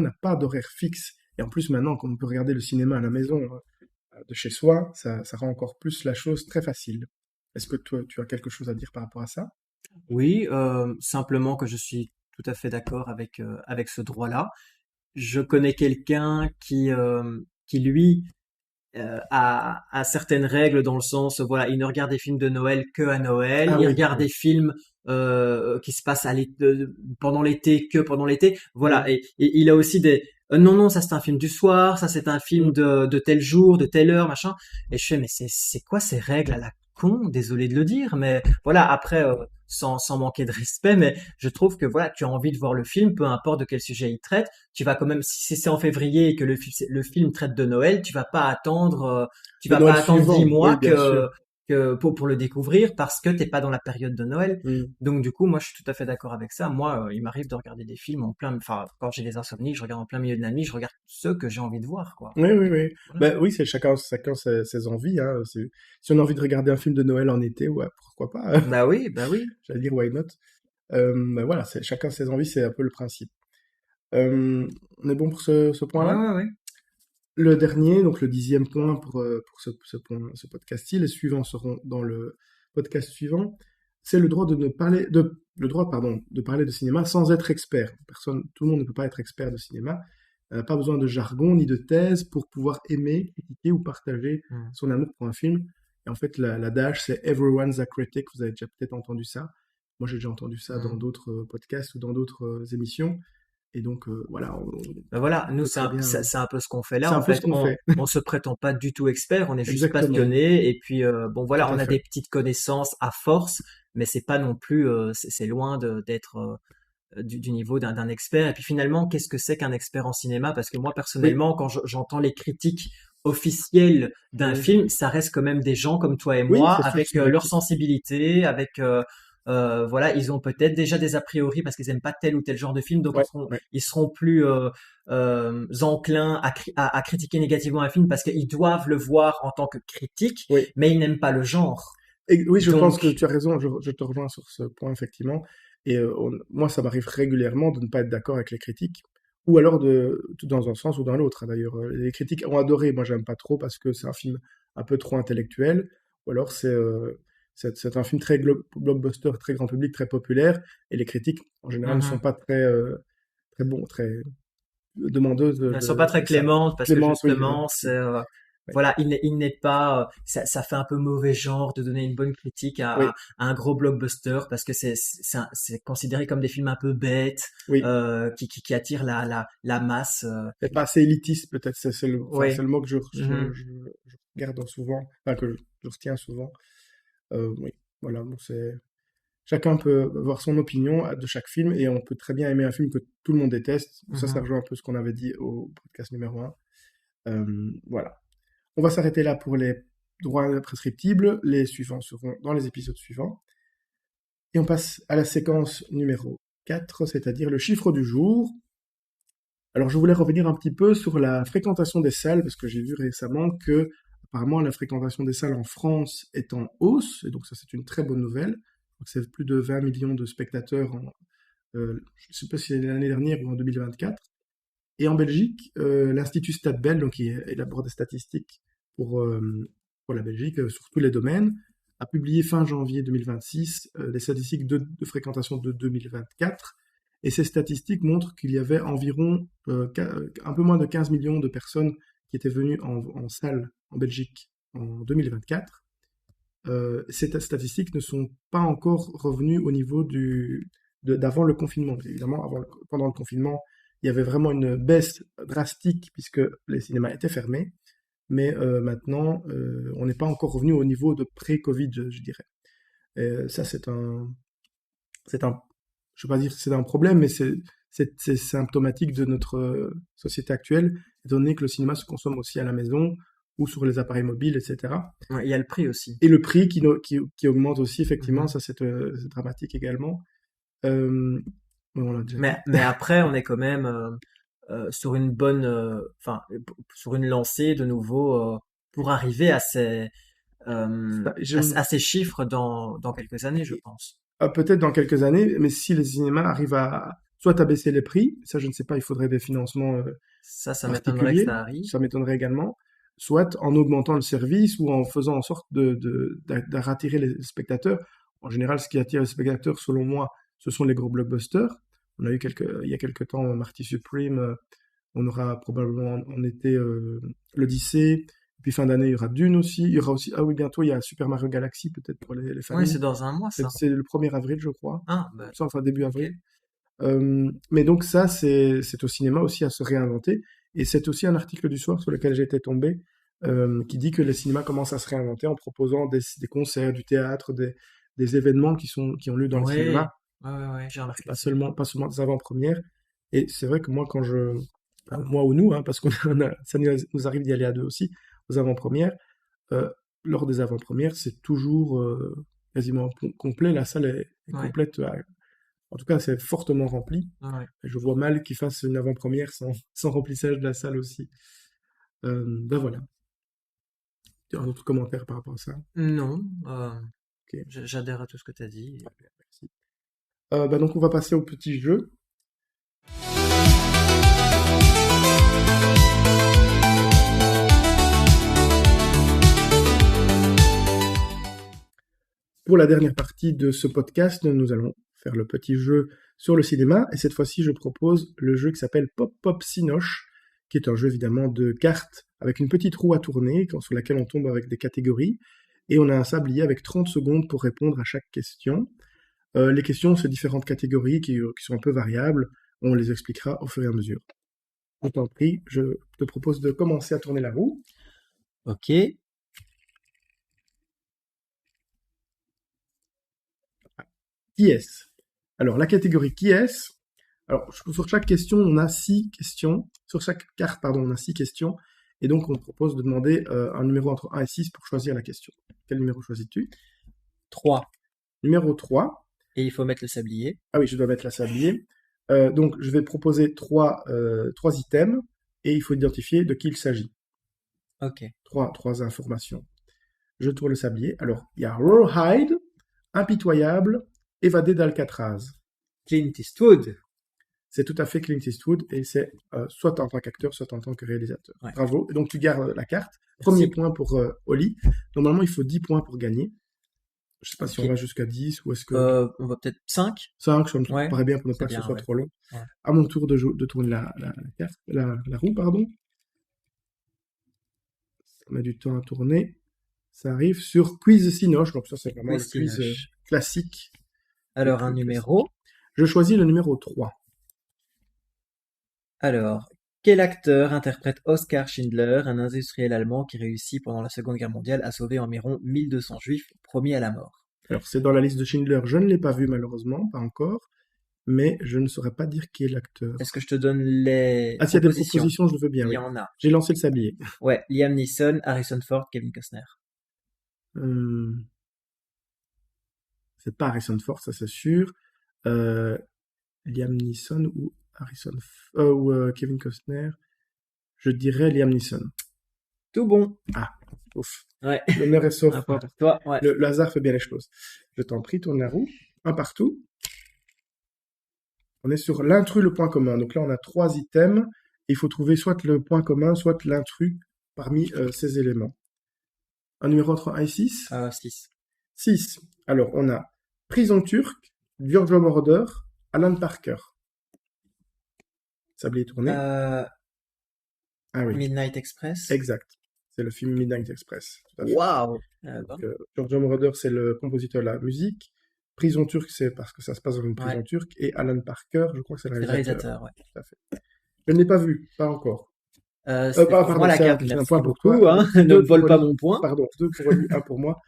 Speaker 1: n'a pas d'horaire fixe. Et en plus, maintenant, comme on peut regarder le cinéma à la maison, de chez soi, ça rend encore plus la chose très facile. Est-ce que toi, tu as quelque chose à dire par rapport à ça?
Speaker 2: Oui, simplement que je suis tout à fait d'accord avec ce droit-là. Je connais quelqu'un qui lui a certaines règles dans le sens, voilà, il ne regarde des films de Noël que à Noël,
Speaker 1: Ah
Speaker 2: il
Speaker 1: oui,
Speaker 2: regarde
Speaker 1: oui,
Speaker 2: des films qui se passent pendant l'été que pendant l'été, voilà.
Speaker 1: oui.
Speaker 2: Et il a aussi des non non, ça c'est un film du soir, ça c'est un film
Speaker 1: Mm.
Speaker 2: de tel jour, de telle heure, machin. Et je fais mais c'est quoi ces règles à la con? Désolé de le dire, mais voilà. Après, sans manquer de respect, mais je trouve que voilà, tu as envie de voir le film, peu importe de quel sujet il traite, tu vas quand même, si c'est en février et que le film traite de Noël, tu vas pas attendre
Speaker 1: Le Noël
Speaker 2: 10
Speaker 1: suivant, oui,
Speaker 2: mois
Speaker 1: bien sûr.
Speaker 2: que pour le découvrir parce que t'es pas dans la période de Noël.
Speaker 1: Mm.
Speaker 2: Donc du coup, moi, je suis tout à fait d'accord avec ça. Moi, il m'arrive de regarder des films enfin, quand j'ai des insomnies, je regarde en plein milieu de la nuit, je regarde ceux que j'ai envie de voir, quoi.
Speaker 1: Oui, oui, oui.
Speaker 2: Voilà.
Speaker 1: Ben oui, c'est chacun ses envies, hein. Si on a envie de regarder un film de Noël en été, ouais, pourquoi pas.
Speaker 2: Bah oui, bah oui.
Speaker 1: J'allais dire why not. Ben voilà, c'est chacun ses envies, c'est un peu le principe. On est bon pour ce
Speaker 2: Ouais,
Speaker 1: point-là?
Speaker 2: ouais, ouais.
Speaker 1: Le dernier, donc le 10e point pour ce podcast-ci, les suivants seront dans le podcast suivant. C'est le droit de ne parler le droit, pardon, de parler de cinéma sans être expert. Tout le monde ne peut pas être expert de cinéma. Pas besoin de jargon ni de thèse pour pouvoir aimer, critiquer ou partager
Speaker 2: Hmm.
Speaker 1: son amour pour un film. Et en fait, l'adage, c'est everyone's a critic. Vous avez déjà peut-être entendu ça. Moi, j'ai déjà entendu ça dans
Speaker 2: Hmm.
Speaker 1: d'autres podcasts ou dans d'autres émissions. Et donc, voilà,
Speaker 2: Ben voilà,
Speaker 1: on
Speaker 2: nous
Speaker 1: peut très bien.
Speaker 2: c'est un peu ce qu'on fait là.
Speaker 1: C'est un
Speaker 2: En
Speaker 1: peu ce
Speaker 2: fait,
Speaker 1: qu'on fait.
Speaker 2: on se prétend pas du tout expert, on est juste
Speaker 1: Exactement,
Speaker 2: passionné et puis bon
Speaker 1: tout
Speaker 2: voilà,
Speaker 1: à
Speaker 2: on a
Speaker 1: fait.
Speaker 2: des petites connaissances à force, mais c'est pas non plus c'est loin d'être du niveau d'un expert. Et puis finalement, qu'est-ce que c'est qu'un expert en cinéma? Parce que moi
Speaker 1: Oui,
Speaker 2: personnellement, quand j'entends les critiques officielles d'un
Speaker 1: oui,
Speaker 2: film, ça reste quand même des gens comme toi et
Speaker 1: oui,
Speaker 2: moi,
Speaker 1: c'est sûr,
Speaker 2: avec leur sensibilité, avec voilà, ils ont peut-être déjà des a priori parce qu'ils aiment pas tel ou tel genre de film, donc
Speaker 1: ouais, ouais,
Speaker 2: ils seront plus enclins à critiquer négativement un film parce qu'ils doivent le voir en tant que critique,
Speaker 1: oui.
Speaker 2: mais ils n'aiment pas le genre.
Speaker 1: Et oui, je pense que
Speaker 2: Donc,
Speaker 1: tu as raison, je te rejoins sur ce point, effectivement. Et moi, ça m'arrive régulièrement de ne pas être d'accord avec les critiques, ou alors tout dans un sens ou dans l'autre, hein, d'ailleurs. Les critiques ont adoré, moi, j'aime pas trop parce que c'est un film un peu trop intellectuel, ou alors c'est un film très blockbuster, très grand public, très populaire, et les critiques, en général, ne sont
Speaker 2: mhm.
Speaker 1: pas très bons, très demandeuses
Speaker 2: Elles sont pas très
Speaker 1: de ça.
Speaker 2: clémentes parce que
Speaker 1: Clémence, oui,
Speaker 2: justement, c'est
Speaker 1: merci. Ouais.
Speaker 2: voilà, il n'est pas ça fait un peu mauvais genre de donner une bonne critique
Speaker 1: Oui,
Speaker 2: à un gros blockbuster parce que c'est considéré comme des films un peu bêtes
Speaker 1: oui.
Speaker 2: qui attirent la masse.
Speaker 1: Et pas assez élitiste, peut-être, enfin, c'est
Speaker 2: Oui.
Speaker 1: le mot que
Speaker 2: Mhm.
Speaker 1: je garde souvent, enfin, que je retiens souvent. Oui, voilà, bon, chacun peut avoir son opinion de chaque film, et on peut très bien aimer un film que tout le monde déteste. Ça
Speaker 2: Mhm.
Speaker 1: rejoint un peu ce qu'on avait dit au podcast numéro un. Voilà. On va s'arrêter là pour les droits prescriptibles. Les suivants seront dans les épisodes suivants. Et on passe à la séquence numéro 4, c'est-à-dire le chiffre du jour. Alors, je voulais revenir un petit peu sur la fréquentation des salles, parce que j'ai vu récemment que, apparemment, la fréquentation des salles en France est en hausse, et donc ça, c'est une très bonne nouvelle. Donc, c'est plus de 20 millions de spectateurs je ne sais pas si c'est l'année dernière ou en 2024. Et en Belgique, l'Institut Statbel, donc qui élabore des statistiques pour, euh, pour la Belgique, sur tous les domaines, a publié fin janvier 2026 des statistiques de fréquentation de 2024. Et ces statistiques montrent qu'il y avait environ un peu moins de 15 millions de personnes qui étaient venues en salle en Belgique en 2024. Ces statistiques ne sont pas encore revenues au niveau d'avant le confinement. Évidemment, pendant le confinement, il y avait vraiment une baisse drastique puisque les cinémas étaient fermés. Mais maintenant, on n'est pas encore revenu au niveau de pré-Covid, je dirais. Et ça, c'est un, je ne veux pas dire que c'est un problème, mais c'est symptomatique de notre société actuelle, étant donné que le cinéma se consomme aussi à la maison ou sur les appareils mobiles, etc.
Speaker 2: Ouais, il y a le prix aussi.
Speaker 1: Et le prix qui augmente aussi, effectivement,
Speaker 2: Mhm.
Speaker 1: ça c'est dramatique également. Euh, mais on l'a déjà dit.
Speaker 2: Mais après, on est quand même sur une bonne, enfin, sur une lancée de nouveau pour arriver
Speaker 1: Ça,
Speaker 2: à ces chiffres dans quelques années, je pense.
Speaker 1: peut-être dans quelques années, mais si les cinémas arrivent soit à baisser les prix, ça je ne sais pas, il faudrait des financements
Speaker 2: Ça m'étonnerait que
Speaker 1: particuliers,
Speaker 2: ça arrive.
Speaker 1: ça m'étonnerait également, soit en augmentant le service ou en faisant en sorte de rattirer les spectateurs. En général, ce qui attire les spectateurs, selon moi, ce sont les gros blockbusters. On a eu il y a quelques temps Marty Supreme, on aura probablement en été l'Odyssée, puis fin d'année, il y aura Dune aussi. Il y aura aussi, ah oui, bientôt, il y a Super Mario Galaxy, peut-être pour les
Speaker 2: Oui,
Speaker 1: familles.
Speaker 2: c'est dans un mois, ça.
Speaker 1: C'est le 1er avril, je crois.
Speaker 2: Ah, ben,
Speaker 1: Ça, enfin, début
Speaker 2: ok.
Speaker 1: avril. Mais donc ça, c'est au cinéma aussi à se réinventer. Et c'est aussi un article du soir sur lequel j'ai été tombé, qui dit que les cinémas commencent à se réinventer en proposant des concerts, du théâtre, des événements qui ont lieu dans le
Speaker 2: Oui,
Speaker 1: cinéma,
Speaker 2: ouais, j'ai remarqué
Speaker 1: pas
Speaker 2: ça.
Speaker 1: pas seulement des avant-premières. Et c'est vrai que moi, moi ou nous, hein, parce ça nous arrive d'y aller à deux aussi, aux avant-premières, lors des avant-premières, c'est toujours quasiment complet. La salle est
Speaker 2: Ouais,
Speaker 1: complète. En tout cas, c'est fortement rempli.
Speaker 2: ouais.
Speaker 1: Et je vois mal qu'ils fassent une avant-première sans remplissage de la salle aussi. Ben voilà. Tu as un autre commentaire par rapport à ça?
Speaker 2: Non,
Speaker 1: Ok,
Speaker 2: j'adhère à tout ce que tu as dit.
Speaker 1: très bien, merci. Ben donc, on va passer au petit jeu. Pour la dernière partie de ce podcast, nous allons faire le petit jeu sur le cinéma. Et cette fois-ci, je propose le jeu qui s'appelle Pop Pop Cinoche, qui est un jeu évidemment de cartes avec une petite roue à tourner sur laquelle on tombe avec des catégories. Et on a un sablier avec 30 secondes pour répondre à chaque question. Les questions, c'est différentes catégories qui sont un peu variables. On les expliquera au fur et à mesure. Je t'en prie, je te propose de commencer à tourner la roue.
Speaker 2: Ok.
Speaker 1: Qui est-ce? Alors, la catégorie qui est-ce? Alors, sur chaque question, on a 6 questions. Sur chaque carte, pardon, on a 6 questions. Et donc, on propose de demander un numéro entre 1 et 6 pour choisir la question. Quel numéro choisis-tu?
Speaker 2: 3.
Speaker 1: Numéro 3.
Speaker 2: Et il faut mettre le sablier.
Speaker 1: Ah oui, je dois mettre la sablier. Donc, je vais proposer trois items et il faut identifier de qui il s'agit.
Speaker 2: Ok.
Speaker 1: Trois informations. Je tourne le sablier. Alors, il y a Rawhide, Impitoyable, Évadé d'Alcatraz.
Speaker 2: Clint Eastwood.
Speaker 1: C'est tout à fait Clint Eastwood et c'est soit en tant qu'acteur, soit en tant que réalisateur.
Speaker 2: Ouais.
Speaker 1: Bravo. Et donc, tu gardes la carte.
Speaker 2: Merci.
Speaker 1: Premier point pour Oli. Normalement, il faut 10 points pour gagner. Je sais pas si on
Speaker 2: Ok.
Speaker 1: va jusqu'à 10 ou est-ce que
Speaker 2: On va peut-être 5.
Speaker 1: 5, ça me
Speaker 2: Ouais,
Speaker 1: paraît bien pour ne
Speaker 2: c'est
Speaker 1: pas que ce
Speaker 2: bien,
Speaker 1: soit
Speaker 2: ouais.
Speaker 1: trop long.
Speaker 2: Ouais.
Speaker 1: À mon tour de tourner la carte, la roue, pardon. Ça met du temps à tourner. Ça arrive sur Quiz Cinoche. Donc ça, c'est vraiment
Speaker 2: Quiz
Speaker 1: le quiz
Speaker 2: Cinoche.
Speaker 1: classique.
Speaker 2: Alors, un
Speaker 1: Le
Speaker 2: numéro.
Speaker 1: Je choisis le numéro 3.
Speaker 2: Alors, quel acteur interprète Oskar Schindler, un industriel allemand qui réussit pendant la Seconde Guerre mondiale à sauver environ 1200 juifs promis à la mort?
Speaker 1: Alors, c'est dans la liste de Schindler. Je ne l'ai pas vu, malheureusement, pas encore. Mais je ne saurais pas dire qui est l'acteur.
Speaker 2: Est-ce que je te donne les
Speaker 1: Ah, s'il y a des
Speaker 2: propositions?
Speaker 1: propositions, je veux bien,
Speaker 2: Il
Speaker 1: oui.
Speaker 2: y en a.
Speaker 1: J'ai lancé le sablier.
Speaker 2: Ouais, Liam Neeson, Harrison Ford, Kevin Costner.
Speaker 1: C'est pas Harrison Ford, ça c'est sûr. Liam Neeson ou Kevin Costner. Je dirais Liam Neeson.
Speaker 2: Tout bon.
Speaker 1: Ah, ouf.
Speaker 2: Ouais.
Speaker 1: L'honneur est sauf.
Speaker 2: Un point pour toi. Ouais.
Speaker 1: Le hasard fait bien les choses. Je t'en prie, tourne la roue. Un partout. On est sur l'intrus, le point commun. Donc là, on a 3 items. Et il faut trouver soit le point commun, soit l'intrus parmi ces éléments. Un numéro entre 1 et 6?
Speaker 2: 6.
Speaker 1: 6. Alors, on a Prison turque, Giorgio Moroder, Alan Parker. Sablier tourné.
Speaker 2: Euh,
Speaker 1: Ah oui,
Speaker 2: Midnight Express.
Speaker 1: exact. C'est le film Midnight Express. Tout à fait.
Speaker 2: Waouh.
Speaker 1: Donc, Giorgio Moroder, c'est le compositeur de la musique. Prison turque, c'est parce que ça se passe dans une prison
Speaker 2: Ouais.
Speaker 1: turque. Et Alan Parker, je crois que c'est le
Speaker 2: C'est le
Speaker 1: réalisateur.
Speaker 2: réalisateur, ouais.
Speaker 1: Tout à fait. Je ne l'ai pas vu, pas encore.
Speaker 2: C'est pour
Speaker 1: Pardon,
Speaker 2: moi la
Speaker 1: c'est
Speaker 2: carte.
Speaker 1: un
Speaker 2: Merci
Speaker 1: point pour
Speaker 2: beaucoup,
Speaker 1: toi.
Speaker 2: hein. Ne
Speaker 1: Deux
Speaker 2: me vole
Speaker 1: pour
Speaker 2: pas
Speaker 1: Oli.
Speaker 2: mon point.
Speaker 1: Pardon, 2 pour Oli, 1 pour moi.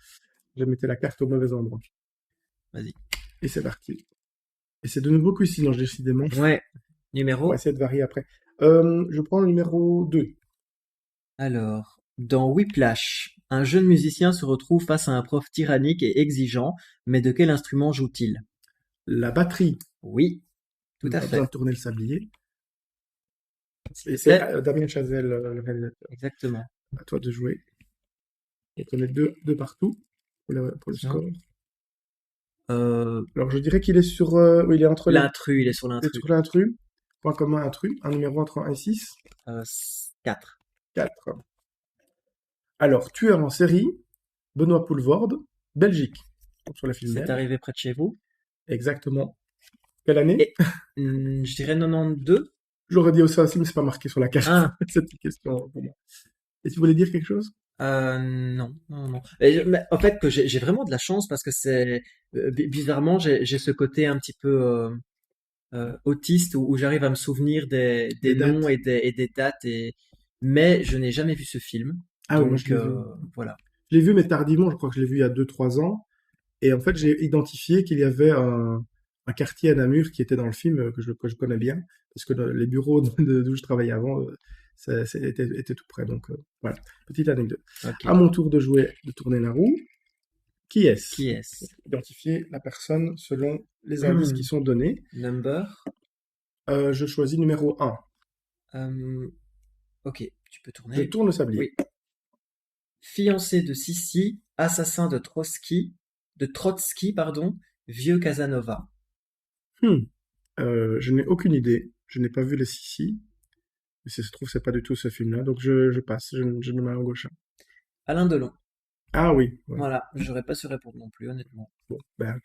Speaker 1: Je mettais la carte au mauvais endroit.
Speaker 2: Vas-y.
Speaker 1: Et c'est parti. Et c'est de nouveau Cuisine, décidément.
Speaker 2: Ouais.
Speaker 1: On
Speaker 2: Numéro.
Speaker 1: va essayer de varier après. Je prends le numéro 2.
Speaker 2: Alors, dans Whiplash, un jeune musicien se retrouve face à un prof tyrannique et exigeant, mais de quel instrument joue-t-il?
Speaker 1: La batterie.
Speaker 2: Oui, tout à
Speaker 1: On
Speaker 2: fait.
Speaker 1: va tourner le sablier. Et
Speaker 2: C'est
Speaker 1: c'est Damien Chazelle, le réalisateur.
Speaker 2: exactement.
Speaker 1: À toi de jouer. Et on est deux partout pour le
Speaker 2: Tiens.
Speaker 1: score.
Speaker 2: Euh,
Speaker 1: Alors je dirais qu'il est sur... oui, il est entre les...
Speaker 2: L'intrus, il est sur
Speaker 1: Il est
Speaker 2: l'intrus.
Speaker 1: sur l'intrus. Point commun intrus. Un numéro entre 1 et 6.
Speaker 2: 4.
Speaker 1: 4. Alors, tueur en série. Benoît Poelvoorde. Belgique. Donc, sur la film
Speaker 2: C'est
Speaker 1: belge.
Speaker 2: arrivé près de chez vous.
Speaker 1: Exactement. Quelle année?
Speaker 2: Et je dirais 92.
Speaker 1: J'aurais dit ça aussi, mais c'est pas marqué sur la carte.
Speaker 2: Ah,
Speaker 1: Cette question pour moi. Et tu voulais dire quelque chose?
Speaker 2: non, non, non. Mais en fait, que j'ai vraiment de la chance parce que c'est bizarrement, j'ai ce côté un petit peu autiste où j'arrive à me souvenir des
Speaker 1: Des dates.
Speaker 2: noms et des dates mais je n'ai jamais vu ce film.
Speaker 1: Ah oui, moi
Speaker 2: Donc
Speaker 1: je l'ai vu.
Speaker 2: voilà.
Speaker 1: Je l'ai vu, mais tardivement, je crois que je l'ai vu il y a 2-3 ans. Et en fait, j'ai identifié qu'il y avait un quartier à Namur qui était dans le film que je connais bien, parce que les bureaux d'où je travaillais avant était tout près. Donc voilà, petite anecdote.
Speaker 2: Ok.
Speaker 1: À mon tour de jouer, de tourner la roue. Qui est-ce?
Speaker 2: Qui est-ce?
Speaker 1: Identifier la personne selon les indices qui sont donnés.
Speaker 2: Number.
Speaker 1: Je choisis numéro 1.
Speaker 2: Ok, tu peux
Speaker 1: Je
Speaker 2: tourner.
Speaker 1: tourne le sablier.
Speaker 2: Oui. Fiancé de Sissi, assassin de Trotsky, pardon, vieux Casanova.
Speaker 1: Je n'ai aucune idée. Je n'ai pas vu les Sissi. Mais si ça se trouve, c'est pas du tout ce film-là. Donc je passe. Je ne mets en gauche.
Speaker 2: Alain Delon.
Speaker 1: Ah oui. Ouais.
Speaker 2: Voilà, j'aurais pas su répondre non plus, honnêtement.
Speaker 1: Bon, ben,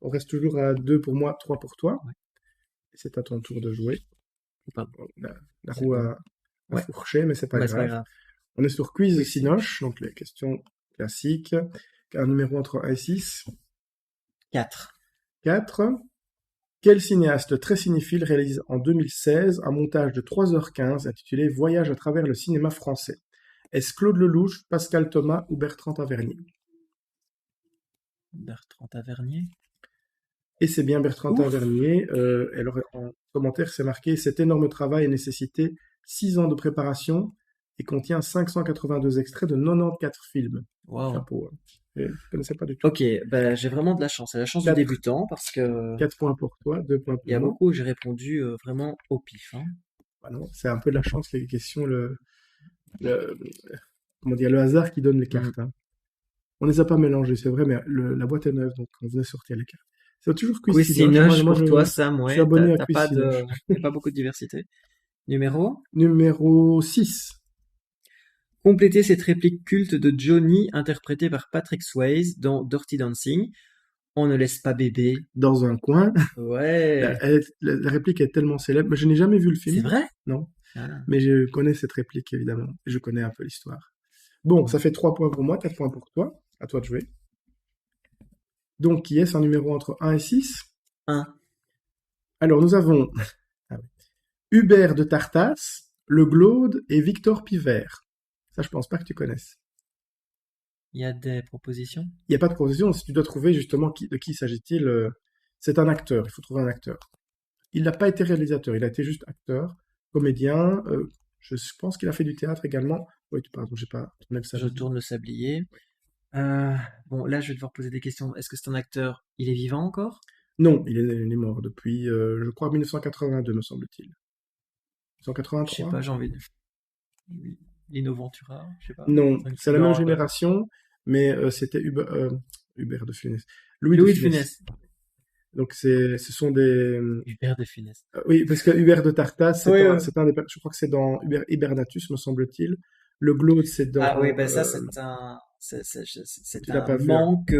Speaker 1: on reste toujours à 2 pour moi, 3 pour toi.
Speaker 2: Ouais.
Speaker 1: C'est à ton tour de jouer.
Speaker 2: Pardon.
Speaker 1: Bon, la
Speaker 2: C'est
Speaker 1: roue
Speaker 2: bon.
Speaker 1: a
Speaker 2: Ouais.
Speaker 1: fourché, mais c'est pas
Speaker 2: Bah, c'est pas
Speaker 1: grave.
Speaker 2: grave.
Speaker 1: On est sur Quiz
Speaker 2: Oui,
Speaker 1: Sinoche, donc les questions classiques. Un numéro entre 1 et 6.
Speaker 2: 4.
Speaker 1: 4. Quel cinéaste très cinéphile réalise en 2016 un montage de 3h15 intitulé Voyage à travers le cinéma français? Est-ce Claude Lelouch, Pascal Thomas ou Bertrand Tavernier?
Speaker 2: Bertrand Tavernier.
Speaker 1: Et c'est bien Bertrand
Speaker 2: Ouf.
Speaker 1: Tavernier. Alors, en commentaire, c'est marqué: cet énorme travail a nécessité 6 ans de préparation et contient 582 extraits de 94 films.
Speaker 2: Waouh.
Speaker 1: Chapeau. Je ne connaissais pas du tout.
Speaker 2: Ok, bah, j'ai vraiment de la chance. C'est la chance du
Speaker 1: 4.
Speaker 2: débutant parce que
Speaker 1: 4 points pour toi, 2 points
Speaker 2: il y a
Speaker 1: pour moi.
Speaker 2: beaucoup où j'ai répondu vraiment au pif. Hein.
Speaker 1: Bah non, c'est un peu de la chance, les questions, comment dire, le hasard qui donne les cartes. Hein. On les a pas mélangées, c'est vrai, mais la boîte est neuve, donc on venait sortir les cartes. C'est toujours Quiz
Speaker 2: Quiz
Speaker 1: Sinoche.
Speaker 2: Sinoche
Speaker 1: Moi,
Speaker 2: pour toi, Sam,
Speaker 1: je
Speaker 2: ouais.
Speaker 1: suis abonné à
Speaker 2: T'as
Speaker 1: Quiz
Speaker 2: pas
Speaker 1: Sinoche.
Speaker 2: y a pas beaucoup de diversité. Numéro?
Speaker 1: Numéro 6.
Speaker 2: Complétez cette réplique culte de Johnny interprétée par Patrick Swayze dans Dirty Dancing. On ne laisse pas bébé.
Speaker 1: Dans un coin.
Speaker 2: Ouais.
Speaker 1: La réplique est tellement célèbre. Mais je n'ai jamais vu le film.
Speaker 2: C'est vrai?
Speaker 1: Non.
Speaker 2: Ah.
Speaker 1: Mais je connais cette réplique, évidemment. Et je connais un peu l'histoire. Bon, ça fait 3 points pour moi, 4 points pour toi. À toi de jouer. Donc, qui est un numéro entre 1 et 6?
Speaker 2: 1.
Speaker 1: Alors, nous avons Hubert de Tartas, Le Glaude et Victor Pivert. Ça, je pense pas que tu connaisses.
Speaker 2: Il y a des propositions?
Speaker 1: Il n'y a pas de proposition. Si tu dois trouver justement de qui s'agit-il, c'est un acteur. Il faut trouver un acteur. Il n'a pas été réalisateur. Il a été juste acteur, comédien. Je pense qu'il a fait du théâtre également. Oui, pardon, j'ai pas tourné le
Speaker 2: Je
Speaker 1: sablier.
Speaker 2: tourne le sablier. Bon, là, je vais devoir poser des questions. Est-ce que c'est un acteur? Il est vivant encore?
Speaker 1: Non, il est mort depuis, je crois, 1982, me semble-t-il.
Speaker 2: Je sais
Speaker 1: 1983?
Speaker 2: pas, j'ai envie de... Lino Ventura, je sais pas.
Speaker 1: Non, c'est la même
Speaker 2: Non,
Speaker 1: génération, mais c'était Hubert de Funès. Louis
Speaker 2: Louis
Speaker 1: de
Speaker 2: de
Speaker 1: Funès.
Speaker 2: Funès.
Speaker 1: Donc ce sont des...
Speaker 2: Hubert de Funès.
Speaker 1: oui, parce que Hubert de Tartas,
Speaker 2: Oui, ouais.
Speaker 1: c'est un des... Je crois que c'est dans Hibernatus, me semble-t-il. Le Glaude, c'est dans...
Speaker 2: Ah oui, ben ça, c'est
Speaker 1: tu l'as pas vu, hein.
Speaker 2: manque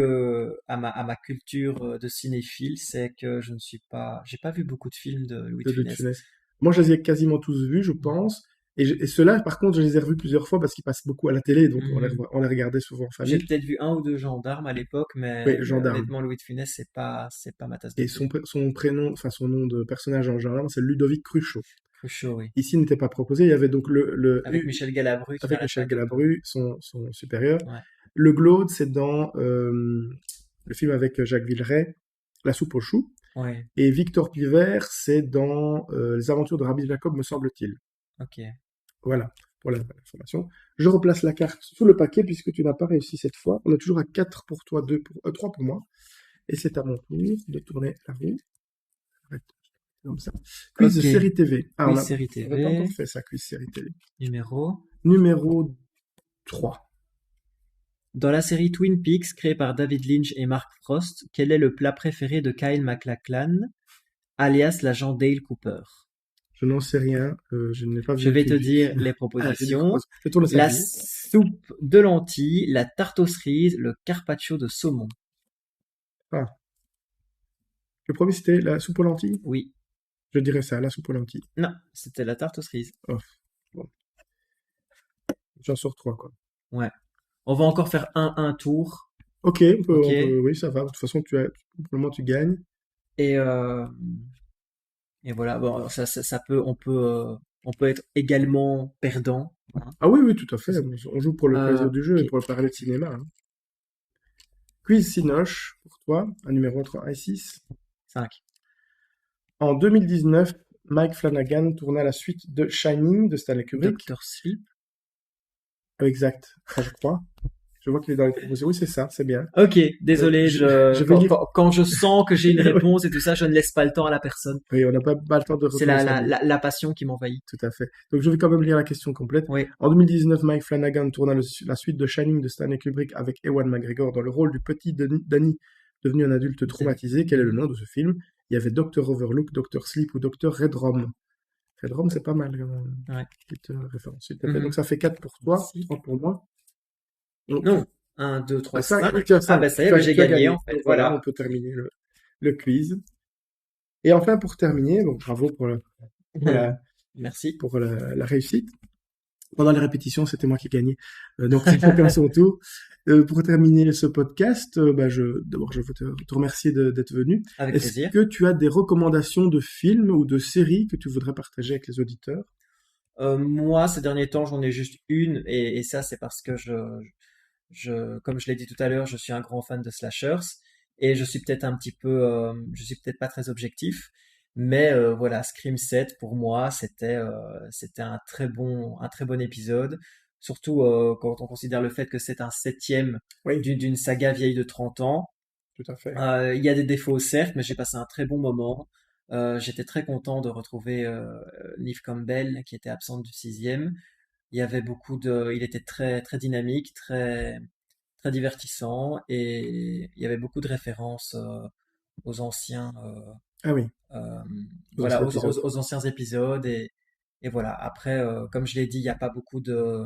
Speaker 2: à ma culture de cinéphile, c'est que j'ai pas vu beaucoup de films de Louis de
Speaker 1: de
Speaker 2: Funès.
Speaker 1: Funès. Moi, je les ai quasiment tous vus, je pense. Et ceux-là, par contre, je les ai revus plusieurs fois parce qu'ils passent beaucoup à la télé, donc on les regardait souvent en
Speaker 2: J'ai
Speaker 1: famille.
Speaker 2: peut-être vu un ou deux gendarmes à l'époque,
Speaker 1: Oui,
Speaker 2: mais
Speaker 1: gendarme.
Speaker 2: honnêtement, Louis de Funès, c'est pas ma tasse de
Speaker 1: Et
Speaker 2: thé.
Speaker 1: son prénom, enfin son nom de personnage en gendarme, c'est Ludovic Cruchot.
Speaker 2: Cruchot, oui.
Speaker 1: Ici, il n'était pas proposé. Il y avait donc
Speaker 2: Avec Michel Galabru qui
Speaker 1: avec
Speaker 2: n'arrête
Speaker 1: Michel
Speaker 2: pas de...
Speaker 1: Galabru, son supérieur.
Speaker 2: Ouais.
Speaker 1: Le Glaude, c'est dans le film avec Jacques Villeray, La soupe aux choux.
Speaker 2: Ouais,
Speaker 1: Et Victor Pivert, c'est dans Les aventures de Rabbi Jacob, me semble-t-il.
Speaker 2: ok.
Speaker 1: Voilà, pour l'information. Je replace la carte sous le paquet puisque tu n'as pas réussi cette fois. On est toujours à 4 pour toi, 3 pour moi. Et c'est à mon tour de tourner la roue. Arrête, comme ça. Quiz
Speaker 2: Ok.
Speaker 1: série TV. Ah,
Speaker 2: Quiz série
Speaker 1: on n'avait pas
Speaker 2: TV.
Speaker 1: encore fait ça, quiz série TV.
Speaker 2: Numéro.
Speaker 1: Numéro 3.
Speaker 2: Dans la série Twin Peaks, créée par David Lynch et Mark Frost, quel est le plat préféré de Kyle MacLachlan, alias l'agent Dale Cooper?
Speaker 1: Je n'en sais rien. Je n'ai pas vu.
Speaker 2: Je vais te
Speaker 1: le film.
Speaker 2: dire les
Speaker 1: Ah, j'ai
Speaker 2: propositions.
Speaker 1: dit, je tourne le
Speaker 2: La
Speaker 1: sablier.
Speaker 2: soupe de lentilles, la tarte aux cerises, le carpaccio de saumon.
Speaker 1: Ah. Le premier, c'était la soupe aux lentilles.
Speaker 2: Oui.
Speaker 1: Je dirais ça, la soupe aux lentilles.
Speaker 2: Non, c'était la tarte aux cerises.
Speaker 1: Oh. Bon. J'en sors 3, quoi.
Speaker 2: Ouais. On va encore faire un tour.
Speaker 1: Ok,
Speaker 2: Ok.
Speaker 1: oui, ça va. De toute façon, pour le moment, tu gagnes.
Speaker 2: Et voilà. Bon, on peut être également perdant. Hein.
Speaker 1: Ah oui, oui, tout à fait. On joue pour le plaisir du jeu
Speaker 2: Ok.
Speaker 1: et pour parler de cinéma. Hein. Quiz Cinoche, pour toi, un numéro entre 1 et 6.
Speaker 2: 5.
Speaker 1: En 2019, Mike Flanagan tourna la suite de Shining de Stanley Kubrick.
Speaker 2: Doctor Sleep.
Speaker 1: Exact, ça je crois. Je vois qu'il est dans les propositions. Oui, c'est ça, c'est bien.
Speaker 2: Ok, désolé,
Speaker 1: je vais lire.
Speaker 2: quand je sens que j'ai une
Speaker 1: Oui,
Speaker 2: réponse et tout ça, je ne laisse pas le temps à la personne.
Speaker 1: oui, on n'a pas le temps de
Speaker 2: C'est
Speaker 1: retrouver ça. Mais
Speaker 2: la passion qui m'envahit.
Speaker 1: tout à fait. Donc je vais quand même lire la question complète.
Speaker 2: Oui.
Speaker 1: En 2019, Mike Flanagan tourna la suite de Shining de Stanley Kubrick avec Ewan McGregor dans le rôle du petit Danny, devenu un adulte traumatisé. Quel est le nom de ce film? Il y avait Dr. Overlook, Dr. Sleep ou Dr. Redrum. Redrum, c'est pas mal comme
Speaker 2: Ouais.
Speaker 1: petite référence, s'il te plaît.
Speaker 2: Mhm.
Speaker 1: Donc ça fait 4 pour toi,
Speaker 2: Merci.
Speaker 1: 3 pour moi. Donc,
Speaker 2: Non. 1, 2, 3,
Speaker 1: 5,
Speaker 2: 5.
Speaker 1: tu as
Speaker 2: Ah
Speaker 1: 5.
Speaker 2: ben ça y est, ben, j'ai
Speaker 1: Tu as
Speaker 2: gagné
Speaker 1: gagné.
Speaker 2: en fait.
Speaker 1: Donc voilà, on
Speaker 2: Voilà.
Speaker 1: peut terminer le quiz. Et enfin, pour terminer, donc bravo pour la,
Speaker 2: Merci.
Speaker 1: pour la réussite. Pendant les répétitions, c'était moi qui ai gagné. Donc, c'est chacun son tour. Pour terminer ce podcast, d'abord, je veux te remercier d'être venu.
Speaker 2: Avec
Speaker 1: Est-ce
Speaker 2: plaisir.
Speaker 1: que tu as des recommandations de films ou de séries que tu voudrais partager avec les auditeurs?
Speaker 2: Moi, ces derniers temps, j'en ai juste une, et ça, c'est parce que comme je l'ai dit tout à l'heure, je suis un grand fan de slashers, et je suis peut-être pas très objectif, mais voilà, Scream 7 pour moi, c'était un très bon épisode, surtout quand on considère le fait que c'est un septième
Speaker 1: Oui,
Speaker 2: d'une saga vieille de 30 ans.
Speaker 1: tout à fait.
Speaker 2: Il y a des défauts certes, mais j'ai passé un très bon moment. J'étais très content de retrouver Neve Campbell qui était absente du sixième. Il était très dynamique, très divertissant et il y avait beaucoup de références aux anciens,
Speaker 1: Ah oui,
Speaker 2: euh,
Speaker 1: dans cet
Speaker 2: voilà,
Speaker 1: épisode.
Speaker 2: aux anciens épisodes et voilà. Après, comme je l'ai dit, il n'y a pas beaucoup de,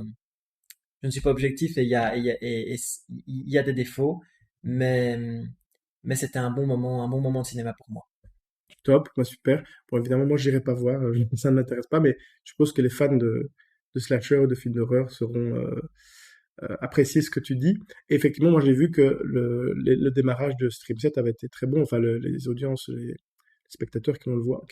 Speaker 2: je ne suis pas objectif et il y a des défauts, mais mais c'était un bon moment de cinéma pour moi.
Speaker 1: Top, bah super. Bon, évidemment, moi, j'irai pas voir, ça ne m'intéresse pas, mais je suppose que les fans de slasher ou de films d'horreur seront apprécier ce que tu dis. Et effectivement, moi, j'ai vu que le démarrage de Stream 7 avait été très bon. Enfin, les audiences, les spectateurs qui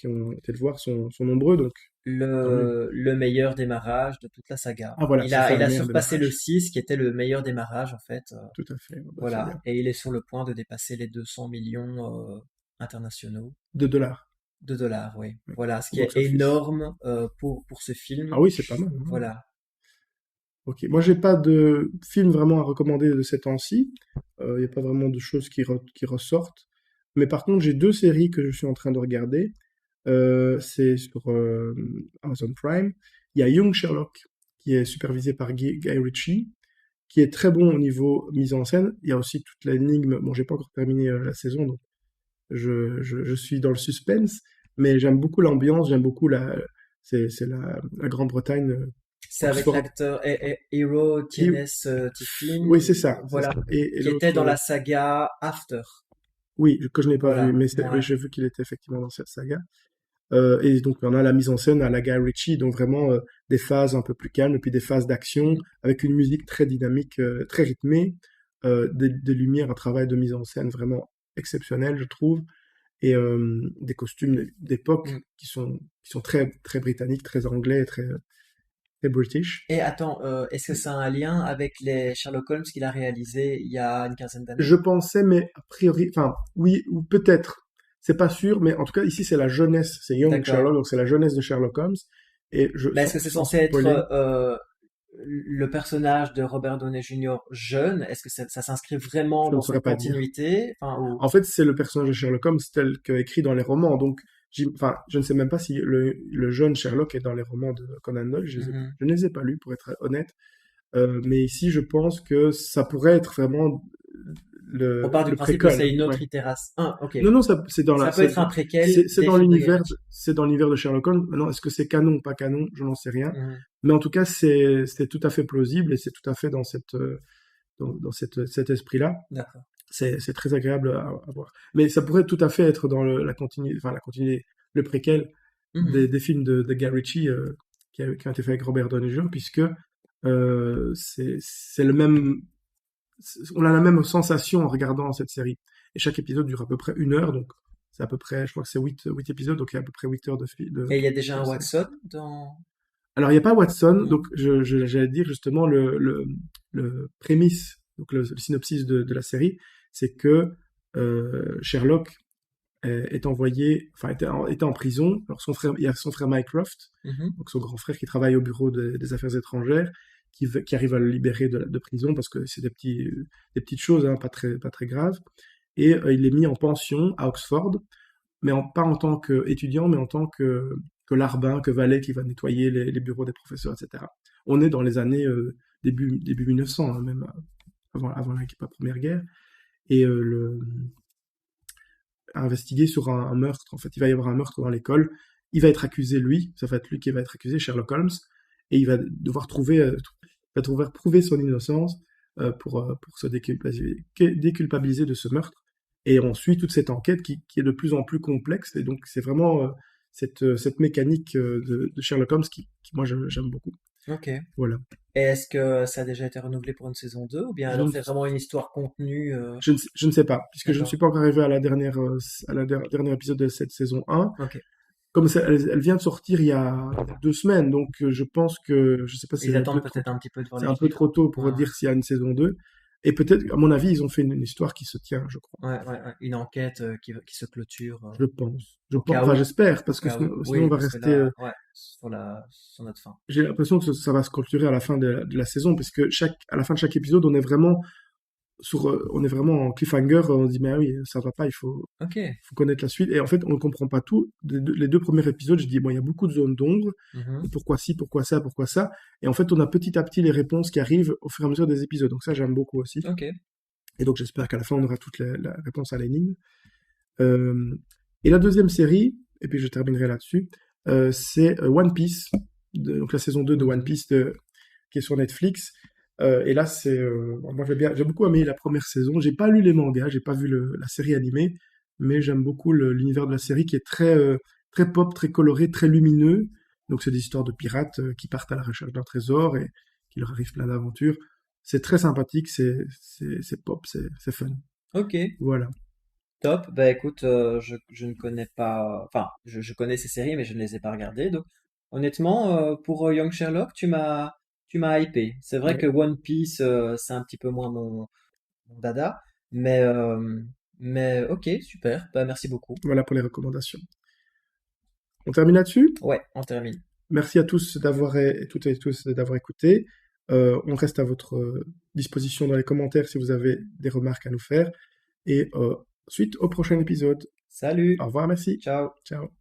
Speaker 1: ont été le voir sont nombreux, donc tant mieux.
Speaker 2: Le meilleur démarrage de toute la saga.
Speaker 1: Ah voilà, c'est ça
Speaker 2: Il
Speaker 1: le
Speaker 2: a
Speaker 1: meilleur
Speaker 2: surpassé le
Speaker 1: démarrage.
Speaker 2: 6 qui était le meilleur démarrage en fait.
Speaker 1: Tout à fait, bah, c'est
Speaker 2: Voilà,
Speaker 1: bien.
Speaker 2: et il est sur le point de dépasser les 200 millions internationaux
Speaker 1: $2.
Speaker 2: de dollars, oui.
Speaker 1: Ouais,
Speaker 2: Voilà, ce
Speaker 1: au
Speaker 2: qui est
Speaker 1: box-office.
Speaker 2: énorme pour ce
Speaker 1: Ah
Speaker 2: film.
Speaker 1: oui, c'est pas mal, hein.
Speaker 2: Voilà.
Speaker 1: Ok, moi j'ai pas de film vraiment à recommander de ces temps-ci. Il n'y a pas vraiment de choses qui ressortent. Mais par contre, j'ai deux séries que je suis en train de regarder. C'est sur Amazon Prime. Il y a Young Sherlock, qui est supervisé par Guy Ritchie, qui est très bon au niveau mise en scène. Il y a aussi toute l'énigme. Bon, j'ai pas encore terminé la saison, donc je suis dans le suspense, mais j'aime beaucoup l'ambiance, j'aime beaucoup c'est la Grande-Bretagne,
Speaker 2: C'est avec
Speaker 1: Oxford.
Speaker 2: l'acteur Hero
Speaker 1: Et-
Speaker 2: Tienes Tiffin,
Speaker 1: oui, c'est ça, c'est
Speaker 2: voilà,
Speaker 1: ça. Et
Speaker 2: qui était
Speaker 1: l'autre,
Speaker 2: dans la saga After.
Speaker 1: oui, que je n'ai pas vu,
Speaker 2: Voilà,
Speaker 1: mais oui,
Speaker 2: ouais.
Speaker 1: j'ai vu qu'il était effectivement dans cette saga. Et donc, on a la mise en scène à la Guy Ritchie, donc vraiment des phases un peu plus calmes, et puis des phases d'action, avec une musique très dynamique, très rythmée, des lumières, un travail de mise en scène vraiment exceptionnel, je trouve, et des costumes d'époque
Speaker 2: Mm.
Speaker 1: qui sont très, très britanniques, très anglais, très british.
Speaker 2: Et attends, est-ce que ça a un lien avec les Sherlock Holmes qu'il a réalisé il y a une quinzaine d'années?
Speaker 1: Je pensais, mais a priori, enfin, oui, ou peut-être, c'est pas sûr, mais en tout cas, ici, c'est la jeunesse, c'est Young
Speaker 2: D'accord.
Speaker 1: Sherlock, donc c'est la jeunesse de Sherlock Holmes, et
Speaker 2: Mais est-ce que c'est
Speaker 1: sans
Speaker 2: censé être
Speaker 1: spoiler,
Speaker 2: le personnage de Robert Downey Jr. jeune? Est-ce que ça s'inscrit vraiment
Speaker 1: je ne
Speaker 2: dans
Speaker 1: saurais
Speaker 2: cette
Speaker 1: pas dire.
Speaker 2: continuité? Enfin, ou...
Speaker 1: En fait, c'est le personnage de Sherlock Holmes tel que écrit dans les romans, donc, enfin, je ne sais même pas si le jeune Sherlock est dans les romans de Conan Doyle,
Speaker 2: Mhm.
Speaker 1: je ne les ai pas lus, pour être honnête. Mais ici, je pense que ça pourrait être vraiment
Speaker 2: On part du
Speaker 1: le
Speaker 2: principe que
Speaker 1: préquel.
Speaker 2: c'est une
Speaker 1: Ouais.
Speaker 2: autre itération. Ah, ok.
Speaker 1: Non, non, c'est dans
Speaker 2: Ça peut être un préquel
Speaker 1: c'est
Speaker 2: des
Speaker 1: dans
Speaker 2: films de
Speaker 1: l'univers,
Speaker 2: Guy
Speaker 1: c'est dans l'univers de Sherlock Holmes. Maintenant, est-ce que c'est canon ou pas canon? Je n'en sais rien.
Speaker 2: Ritchie.
Speaker 1: Mais en tout cas, c'est tout à fait plausible et c'est tout à fait dans cet esprit-là.
Speaker 2: D'accord.
Speaker 1: C'est très agréable à voir. Mais ça pourrait tout à fait être dans la continuité, le préquel
Speaker 2: Mhm.
Speaker 1: des films de Guy Ritchie qui ont été faits avec Robert Downey Jr. puisque c'est le même, on a la même sensation en regardant cette série. Et chaque épisode dure à peu près 1 heure, donc c'est à peu près, je crois que c'est 8 épisodes, donc il y a à peu près 8 heures
Speaker 2: Et il y a déjà un
Speaker 1: de série.
Speaker 2: Watson dans...
Speaker 1: Alors il n'y a pas Watson,
Speaker 2: Non.
Speaker 1: donc j'allais dire justement le prémisse, donc le synopsis de la série, c'est que Sherlock est envoyé, enfin était en prison. Alors il y a son frère Mycroft,
Speaker 2: Mhm.
Speaker 1: donc son grand frère qui travaille au bureau des affaires étrangères, qui arrive à le libérer de prison parce que c'est des petites choses, hein, pas très graves. Et il est mis en pension à Oxford, mais pas en tant qu'étudiant, mais en tant que larbin, que valet qui va nettoyer les bureaux des professeurs, etc. On est dans les années début 1900, hein, même avant la Première Guerre, et investiguer sur un meurtre. En fait, il va y avoir un meurtre dans l'école. Il va être accusé, lui, ça va être lui qui va être accusé, Sherlock Holmes, et il va devoir prouver son innocence pour se déculpabiliser de ce meurtre. Et on suit toute cette enquête qui est de plus en plus complexe. Et donc, c'est vraiment cette mécanique de Sherlock Holmes qui moi, j'aime beaucoup.
Speaker 2: Ok. Et
Speaker 1: Voilà.
Speaker 2: est-ce que ça a déjà été renouvelé pour une saison 2 ou bien
Speaker 1: Je
Speaker 2: alors
Speaker 1: ne,
Speaker 2: c'est vraiment une histoire contenue
Speaker 1: je ne sais pas, puisque je ne
Speaker 2: D'accord.
Speaker 1: suis pas encore arrivé à la dernier épisode de cette saison 1.
Speaker 2: Ok.
Speaker 1: Comme elle vient de sortir il y a 2 semaines, donc je pense que, je sais pas si
Speaker 2: Ils
Speaker 1: c'est un
Speaker 2: attendent
Speaker 1: peu trop,
Speaker 2: peut-être un petit peu de voir
Speaker 1: c'est
Speaker 2: les
Speaker 1: un peu
Speaker 2: chiffres.
Speaker 1: trop tôt pour
Speaker 2: Ouais,
Speaker 1: dire s'il y a une saison 2. Et peut-être, à mon avis, ils ont fait une histoire qui se tient, je crois.
Speaker 2: ouais. Une enquête qui se clôture
Speaker 1: Je pense.
Speaker 2: au cas
Speaker 1: Enfin,
Speaker 2: où.
Speaker 1: j'espère,
Speaker 2: Au
Speaker 1: parce que
Speaker 2: cas où.
Speaker 1: sinon on
Speaker 2: Oui,
Speaker 1: va
Speaker 2: parce que
Speaker 1: rester.
Speaker 2: là, ouais, sur notre fin.
Speaker 1: J'ai l'impression que ça va se clôturer à la fin de la saison, parce que à la fin de chaque épisode, on est vraiment en cliffhanger. On se dit, mais oui, ça va pas,
Speaker 2: Ok.
Speaker 1: faut connaître la suite. Et en fait, on ne comprend pas tout. Les deux premiers épisodes, je dis, bon, il y a beaucoup de zones d'ombre.
Speaker 2: Mhm.
Speaker 1: Pourquoi ci, pourquoi ça, pourquoi ça. Et en fait, on a petit à petit les réponses qui arrivent au fur et à mesure des épisodes. Donc ça, j'aime beaucoup aussi.
Speaker 2: Ok.
Speaker 1: Et donc j'espère qu'à la fin, on aura toutes la réponse à l'énigme. Euh, et la deuxième série, et puis je terminerai là-dessus, c'est One Piece, donc la saison 2 de One
Speaker 2: Mhm.
Speaker 1: Piece qui est sur Netflix. Et là, moi j'ai beaucoup aimé la première saison. J'ai pas lu les mangas, j'ai pas vu la série animée, mais j'aime beaucoup l'univers de la série qui est très pop, très coloré, très lumineux. Donc c'est des histoires de pirates qui partent à la recherche d'un trésor et qu'il leur arrive plein d'aventures. C'est très sympathique, c'est pop, c'est fun.
Speaker 2: Ok.
Speaker 1: Voilà.
Speaker 2: Top. Bah écoute, je ne connais pas. Enfin, je connais ces séries, mais je ne les ai pas regardées. Donc, honnêtement, pour Young Sherlock, tu m'as hypé. C'est vrai que
Speaker 1: Ouais.
Speaker 2: One Piece, c'est un petit peu moins mon dada, mais mais ok, super. Bah merci beaucoup.
Speaker 1: Voilà pour les recommandations. On termine là-dessus.
Speaker 2: Ouais, on termine.
Speaker 1: Merci à tous toutes et tous d'avoir écouté. On reste à votre disposition dans les commentaires si vous avez des remarques à nous faire. Et suite au prochain épisode.
Speaker 2: Salut.
Speaker 1: Au revoir, merci.
Speaker 2: Ciao.
Speaker 1: Ciao.